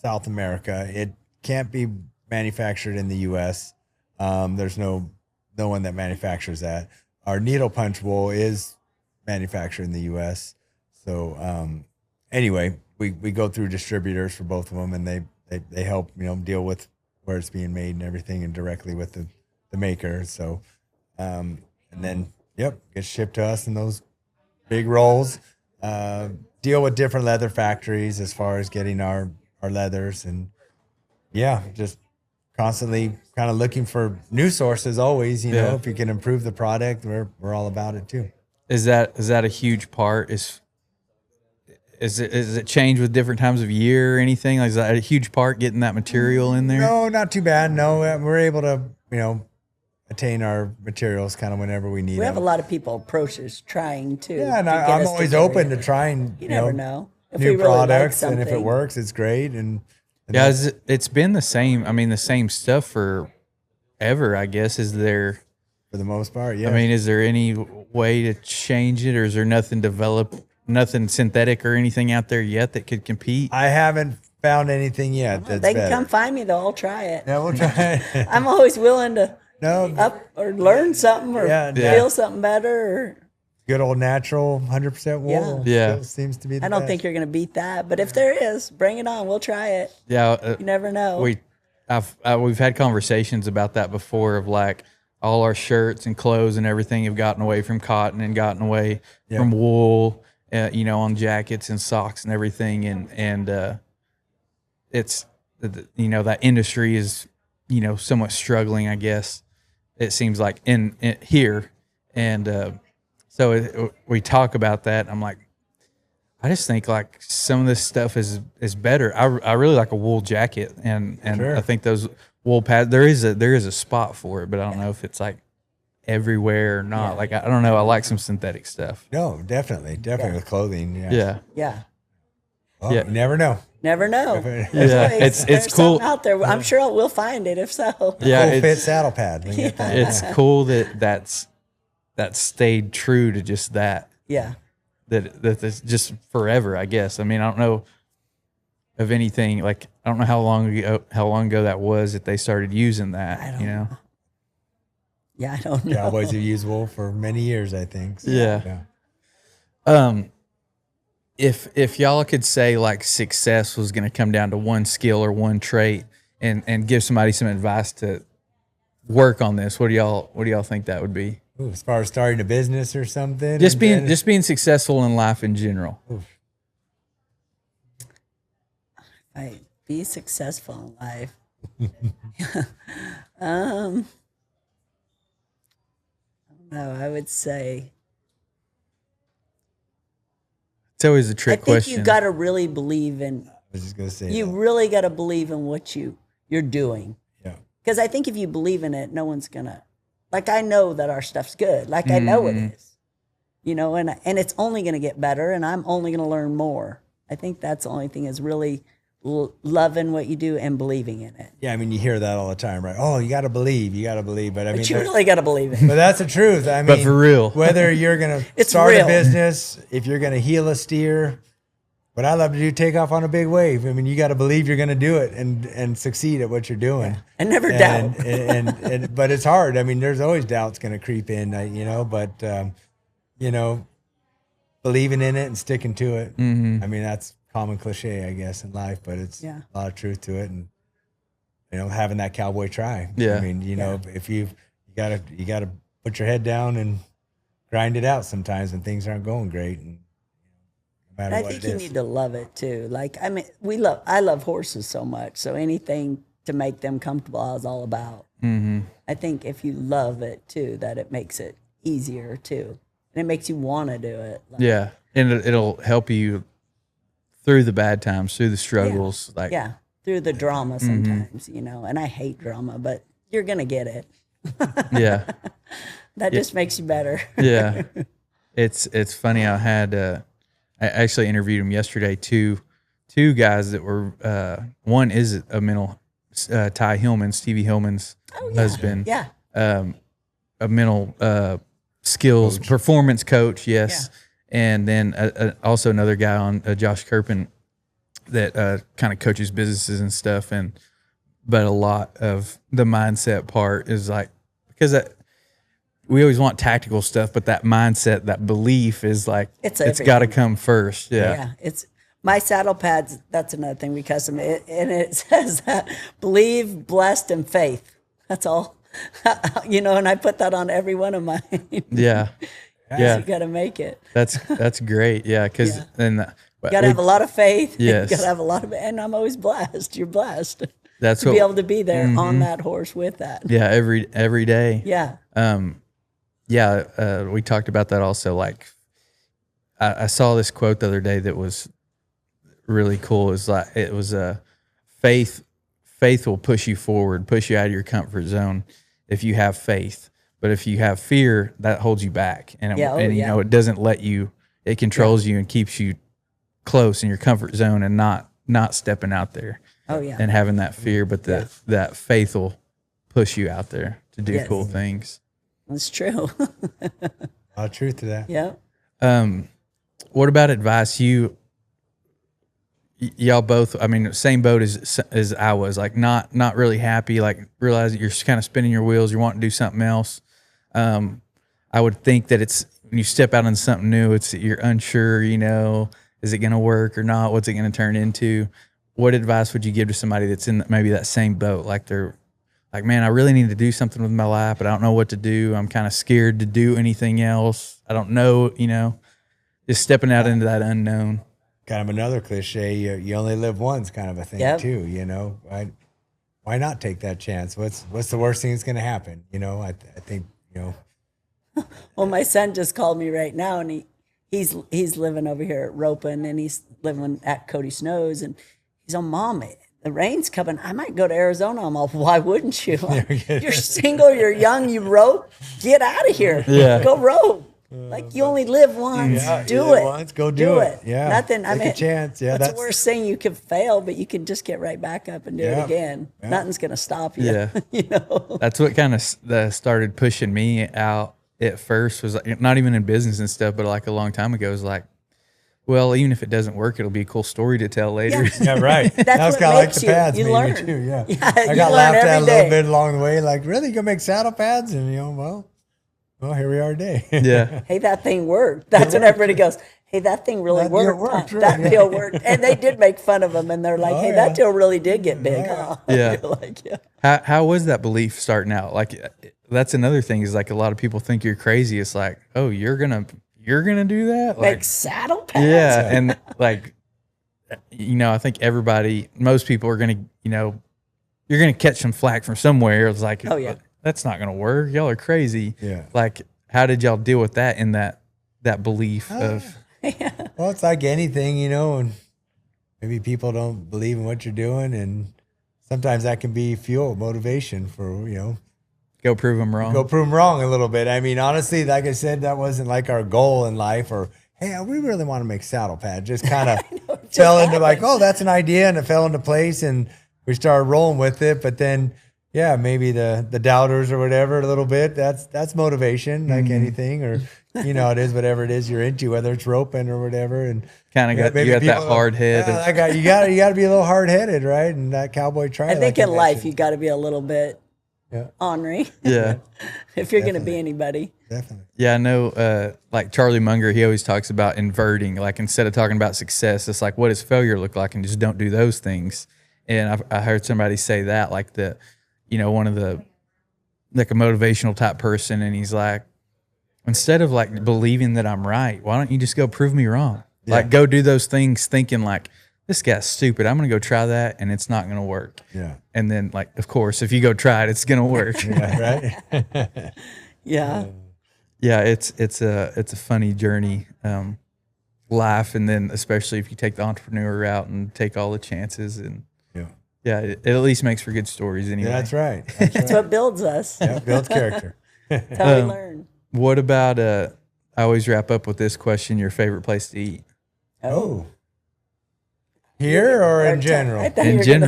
South America. It can't be manufactured in the U.S. There's no one that manufactures that. Our needle punch wool is manufactured in the U.S. So anyway, we go through distributors for both of them, and they help deal with where it's being made and everything, and directly with the maker. So and then gets shipped to us in those big rolls. Deal with different leather factories as far as getting our leathers, and just constantly kind of looking for new sources always. Know, if you can improve the product, we're all about it too. Is that a huge part? Is it change with different times of year or anything? Like, is that a huge part, getting that material in there? No, not too bad. No, we're able to attain our materials kind of whenever we need We have a them. lot of people approach us trying to. Yeah, and to get I'm us always carry open it. to trying You never know. If new we really like products, and if it something. works, it's great. And Yeah, it's been the same. I mean, the same stuff for ever, I guess. Is there? for the most part, yeah. I mean, is there any way to change it, or is there nothing synthetic or anything out there yet that could compete? I haven't found anything yet that's They can better. come find me though. I'll try it. Yeah, we'll try it. I'm always willing to No, up or learn something or Yeah. feel something better. Or good old natural 100% wool. Yeah. Still seems to be the I don't best. think you're going to beat that. But if there is, bring it on. We'll try it. Yeah, You never know. we've had conversations about that before. Of like, all our shirts and clothes and everything have gotten away from cotton and gotten away from wool. On jackets and socks and everything, and it's that industry is somewhat struggling, I guess. It seems like in here, and so we talk about that. I'm like, I just think like some of this stuff is better. I really like a wool jacket, and Sure. I think those wool pads, there is a spot for it, but I don't know if it's like everywhere or not. Like, I don't know. I like some synthetic stuff. No, definitely with clothing. Yeah. Yeah. yeah. Well, Yeah. you never know. Never know. Yeah. There's It's cool. something out there. I'm sure we'll find it if so. Yeah, Full it's- fit saddle pad. We can get that. It's cool that stayed true to just that. Yeah. That's just forever, I guess. I mean, I don't know of anything like, I don't know how long ago that was that they started using that. I don't know. Yeah, I don't know. Cowboys have used wool for many years, I think. So, Yeah. If y'all could say like success was going to come down to one skill or one trait, and give somebody some advice to work on this, what do y'all think that would be? Ooh, as far as starting a business or something, Just and then- being successful in life in general. Be successful in life. No, I would say It's always a I trick think question. you got to really believe in. I was just gonna say You that. really got to believe in what you're doing. Yeah. Because I think if you believe in it, no one's gonna. Like I know that our stuff's good. Like I know it is. You know, and it's only gonna get better, and I'm only gonna learn more. I think that's the only thing is really loving what you do and believing in it. Yeah, I mean, you hear that all the time, right? Oh, you got to believe, you got to believe. But I mean, But you really got to believe it. but that's the truth. I mean, But for real. whether you're gonna It's start real. a business, if you're gonna heel a steer, what I love to do, take off on a big wave. I mean, you got to believe you're gonna do it and succeed at what you're doing. And never doubt. And but it's hard. I mean, there's always doubts gonna creep in, you know. But you know, believing in it and sticking to it. I mean, that's common cliche, I guess, in life, but it's a lot of truth to it. And you know, having that cowboy try. Yeah. I mean, you know, if you gotta put your head down and grind it out sometimes when things aren't going great. And no matter I what think it you is. need to love it too. Like I mean, I love horses so much. So anything to make them comfortable, I was all about. I think if you love it too, that it makes it easier too, and it makes you want to do it. Like, Yeah, and it'll help you through the bad times, through the struggles. Like, yeah, through the drama sometimes, you know. And I hate drama, but you're gonna get it. yeah, That just makes you better. yeah. It's funny. I actually interviewed him yesterday. Two guys that were one is a mental Ty Hillman, Stevie Hillman's husband. Yeah, A mental skills performance coach. Yes. And then also another guy on Josh Kirpin that kind of coaches businesses and stuff. But a lot of the mindset part is like, because we always want tactical stuff, but that mindset, that belief is like, it's got to come first. yeah. It's my saddle pads. That's another thing we custom it, and it says that believe, blessed, and faith. That's all. You know, and I put that on every one of mine. Yeah. You got to make it. That's great. Yeah. Cause then You got to have a lot of faith. Yes. You got to have a lot of, and I'm always blessed. You're blessed that's to be able to be there on that horse with that. yeah, every day. Yeah. We talked about that also. Like I saw this quote the other day that was really cool. It was faith will push you forward, push you out of your comfort zone if you have faith. But if you have fear, that holds you back. And you know, it doesn't let you, it controls you and keeps you close in your comfort zone and not stepping out there. Oh yeah. And having that fear, but that faith will push you out there to do cool things. That's true. A lot of truth to that. Yeah. What about advice? Y'all both, I mean, same boat as I was, like not really happy, like realizing you're kind of spinning your wheels, you want to do something else. I would think that it's when you step out on something new, you're unsure, you know, is it going to work or not? What's it going to turn into? What advice would you give to somebody that's in maybe that same boat? Like they're like, man, I really need to do something with my life, but I don't know what to do. I'm kind of scared to do anything else. I don't know, you know, just stepping out into that unknown. Kind of another cliche. You only live once, kind of a thing too. You know, why not take that chance? What's the worst thing that's going to happen? You know, I think, you know. Well, my son just called me right now, and he's living over here at Ropin, and he's living at Cody Snow's, and he's on, Mom, the rain's coming. I might go to Arizona. I'm all, why wouldn't you? You're single, you're young, you rope. Get out of here. Yeah. Go rope. Like you only live once. Do it. Once, go do it. Yeah. Nothing. I Take mean, a chance. Yeah. That's the worst thing. You could fail, but you can just get right back up and do it again. Yeah. Nothing's going to stop you. Yeah. You know? That's what kind of started pushing me out at first, was like, not even in business and stuff, but like a long time ago, was like, well, even if it doesn't work, it'll be a cool story to tell later. Yeah, right. That's what what like makes the you. pads You maybe learn. too. Yeah. Yeah, I you got learn laughed at a every little day. bit along the way. Like, really, you gonna make saddle pads? And you know, well, here we are today. Yeah. Hey, that thing worked. That's when everybody goes, hey, that thing really That deal worked. worked, Huh? right. That deal worked. And they did make fun of him, and they're like, hey, that deal really did get big, huh? Yeah. You're like, yeah. How was that belief starting out? Like, that's another thing, is like a lot of people think you're crazy. It's like, oh, you're gonna do that? Like, Make saddle pads. yeah. And like, you know, I think most people are gonna, you know, you're gonna catch some flack from somewhere. It's like, Oh, yeah. that's not gonna work. Y'all are crazy. Yeah. Like, how did y'all deal with that in that belief of? Well, it's like anything, and maybe people don't believe in what you're doing, and sometimes that can be fuel, motivation for, Go prove them wrong. go prove them wrong a little bit. I mean, honestly, like I said, that wasn't like our goal in life, or, hey, we really want to make saddle pads. Just kind of fell into like, oh, that's an idea, and it fell into place, and we started rolling with it. But then, yeah, maybe the doubters or whatever a little bit. That's motivation, like anything, or it is whatever it is you're into, whether it's roping or whatever. And Kind of got maybe you got that people- hard head. Yeah, you got to be a little hard headed, right? And that cowboy try. I think in life you got to be a little bit Yeah. ornery Yeah. if you're going to be anybody. Definitely. Yeah, I know, like Charlie Munger, he always talks about inverting. Like, instead of talking about success, it's like, what does failure look like? And just don't do those things. And I heard somebody say that, like one of the, like a motivational type person. And he's like, instead of like believing that I'm right, why don't you just go prove me wrong? Yeah. Like, go do those things thinking like, this guy's stupid. I'm going to go try that and it's not going to work. Yeah. And then, like, of course, if you go try it, it's going to work. Yeah. Right. Yeah. Yeah, it's a funny journey, life, and then especially if you take the entrepreneur route and take all the chances, and Yeah. it at least makes for good stories anyway. Yeah, that's right. That's what builds us. Yeah, builds character. That's how we learn. What about I always wrap up with this question: your favorite place to eat? Oh. Here or in general? I thought In you were gonna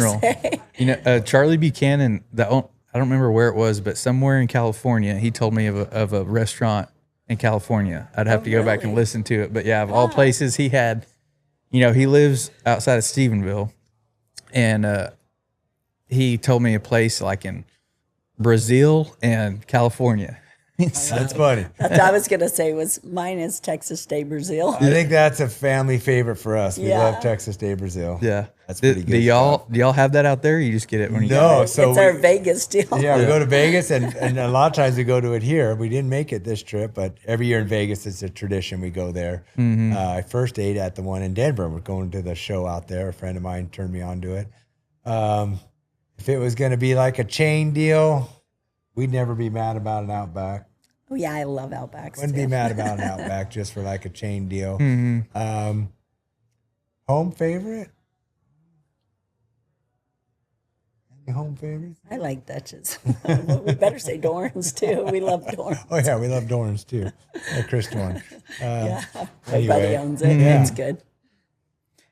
general. say. Charlie Buchanan. I don't remember where it was, but somewhere in California, he told me of a restaurant in California. I'd have to go back and really? listen to it. But yeah, of all places, he had. He lives outside of Stephenville, and he told me a place like in Brazil and California. That's funny. That's what I was going to say was mine is Texas Day Brazil. I think that's a family favorite for us. We Yeah. love Texas Day Brazil. Yeah, That's pretty good Do y'all have that out there? Or you just get it when you No, It's so our we, Vegas deal. yeah, we go to Vegas, and a lot of times we go to it here. We didn't make it this trip, but every year in Vegas, it's a tradition. We go there. I first ate at the one in Denver. We're going to the show out there. A friend of mine turned me on to it. If it was going to be like a chain deal, we'd never be mad about an Outback. Oh, yeah, I love Outbacks. Wouldn't be too. mad about an Outback just for like a chain deal. Home favorite? Any home favorites? I like Dutch's. We better say Dorans, too. We love Dorans. Oh yeah, we love Dorans too. Chris Dorn. Yeah, my anyway. buddy owns it. Yeah. It's good.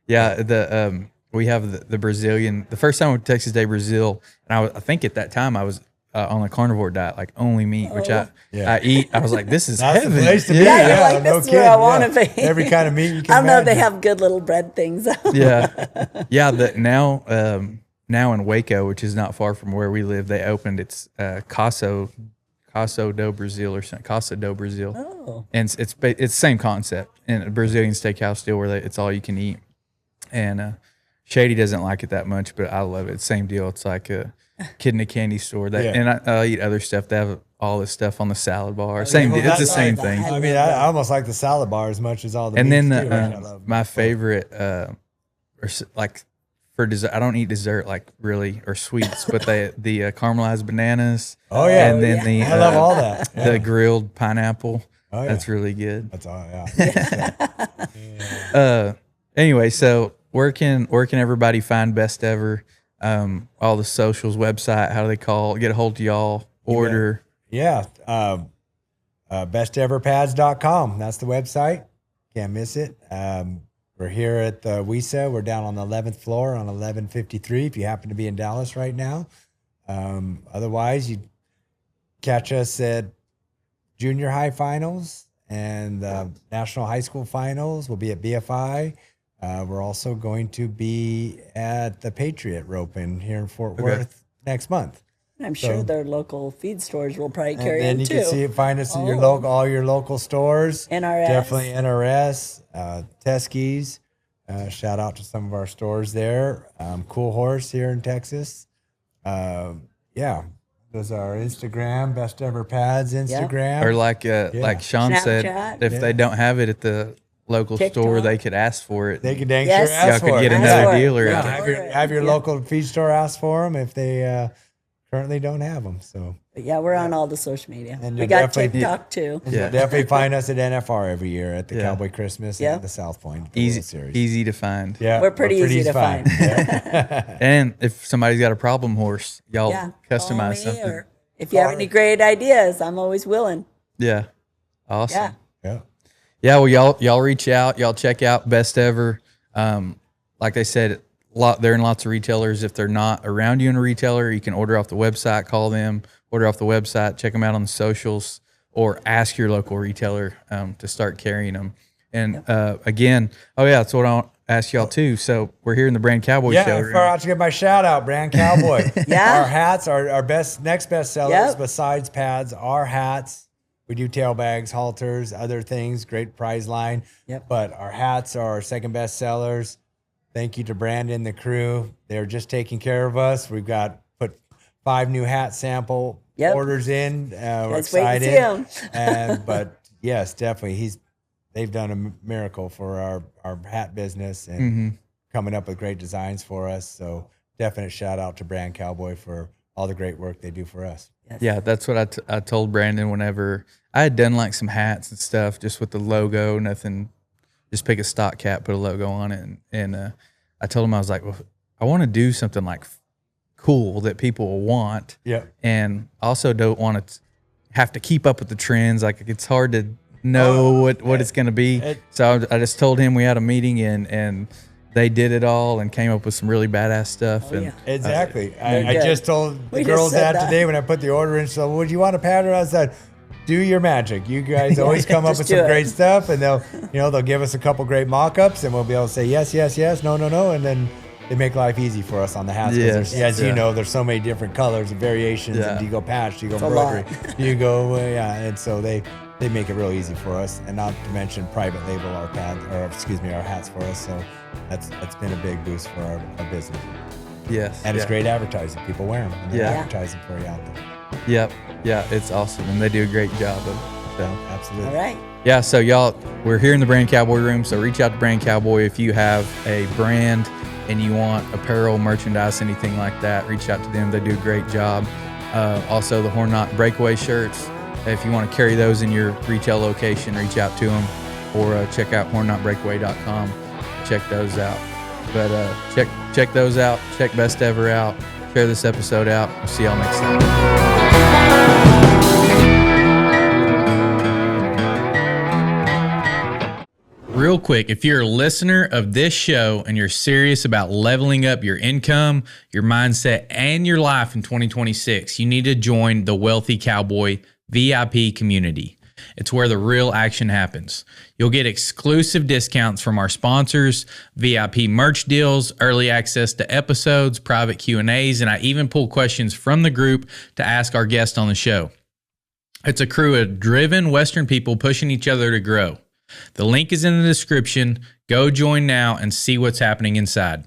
Yeah, we have the Brazilian. The first time I went to Texas Day Brazil, and I think at that time I was on a carnivore diet, like only meat, which I eat. I was like, this is That's the heaven. place to be. Yeah, you're like, this is where I want to be. Every kind of meat you can I don't know. They imagine. have good little bread things. Yeah. Now in Waco, which is not far from where we live, they opened it's Caso do Brazil or something. Casa do Brazil. Oh. And it's the same concept, and a Brazilian steakhouse deal where it's all you can eat. And Shady doesn't like it that much, but I love it. Same deal. It's like a kid in a candy store. And I eat other stuff. They have all this stuff on the salad bar. Same well, deal. It's the that's same like thing. that. I mean, I almost like the salad bar as much as all the And then meats too, which I love. my favorite, like for dessert, I don't eat dessert like really or sweets, but the caramelized bananas. Oh, yeah. and then the I love all that. Yeah. the grilled pineapple. Oh, yeah. That's really good. That's all. Yeah. Anyway, so where can everybody find Best Ever? All the socials, website, how do they get a hold of y'all, order? Yeah. Besteverpads.com. That's the website. Can't miss it. We're here at the WISA. We're down on the 11th floor on 1153 if you happen to be in Dallas right now. Otherwise, you catch us at junior high finals and national high school finals. We'll be at BFI. We're also going to be at the Patriot Roping here in Fort Worth next month. I'm sure their local feed stores will probably carry And then them you too. can find us in your all your local stores. NRS. Definitely NRS, Teskey's. Shout out to some of our stores there. Cool Horse here in Texas. There's our Instagram, Best Ever Pads Instagram. Or like Sean said, Snapchat. if they don't have it at the local TikTok. store, they could ask for it. They could dang Yes. sure Y'all ask could for get it. another for it. dealer. Yeah, out there. have your Yeah. local feed store ask for them if they currently don't have them. So, But yeah, we're on all the social media. And We you'll got definitely- TikTok too. and Yeah. you'll definitely find us at NFR every year at the Yeah. Cowboy Christmas Yeah. and the South Point the World Series. Easy to find. Yeah, We're pretty easy to find. Yeah. And if somebody's got a problem horse, y'all Yeah, call customize me, something. or if you have any great ideas, I'm always willing. Yeah. Awesome. Yeah. Yeah. Yeah, well, y'all reach out, y'all check out Best Ever. Like they said, they're in lots of retailers. If they're not around you in a retailer, you can order off the website, call them, order off the website, check them out on the socials, or ask your local retailer to start carrying them. And again, that's what I'll ask y'all too. So we're here in the Brand Cowboy Yeah, Show. I forgot to give my shout out, Brand Cowboy. Yeah. Our hats are our next best sellers Yep. besides pads. Our hats. We do tail bags, halters, other things. Great prize line. Yep. But our hats are our second best sellers. Thank you to Brandon and the crew. They're just taking care of us. We've put 5 new hat sample Yep. orders in. We're Let's wait and excited. see 'em. But yes, definitely, they've done a miracle for our hat business and coming up with great designs for us. So definite shout out to Brand Cowboy for all the great work they do for us. Yeah, that's what I told Brandon whenever I had done like some hats and stuff just with the logo, nothing, just pick a stock cap, put a logo on it. And I told him, I was like, well, I want to do something like cool that people will want. Yeah. And also don't want to have to keep up with the trends. Like it's hard to know what it's going to be. So I just told him we had a meeting and they did it all and came up with some really badass stuff. Oh, and yeah. Exactly. Very I good. just told the We just girls said that that. today when I put the order in. So, would you want a pattern? I said, do your magic. You guys always come up just with do some it. great stuff, and they'll give us a couple great mock-ups, and we'll be able to say yes, yes, yes, no, no, no, and then they make life easy for us on the hats. 'Cause Yes. as Yeah. you know, there's so many different colors and variations. Yeah. And do you go patch? Do you go a lot. embroidery? Do you go and so they make it real easy for us, and not to mention private label our hats for us. So that's been a big boost for our business. yes. And it's great advertising. People wear them. And they're Yeah. advertising for you out there. Yep. Yeah, it's awesome. And they do a great job of it. So. Absolutely. All right. Yeah, so y'all, we're here in the Brand Cowboy room, so reach out to Brand Cowboy if you have a brand and you want apparel, merchandise, anything like that. Reach out to them; they do a great job. Also, the Horn Knot Breakaway shirts. If you want to carry those in your retail location, reach out to them or check out hornknotbreakaway.com. Check those out. But check those out. Check Best Ever out. Share this episode out. We'll see y'all next time. Real quick, if you're a listener of this show and you're serious about leveling up your income, your mindset, and your life in 2026, you need to join the Wealthy Cowboy VIP community. It's where the real action happens. You'll get exclusive discounts from our sponsors, VIP merch deals, early access to episodes, private Q&As, and I even pull questions from the group to ask our guests on the show. It's a crew of driven Western people pushing each other to grow. The link is in the description. Go join now and see what's happening inside.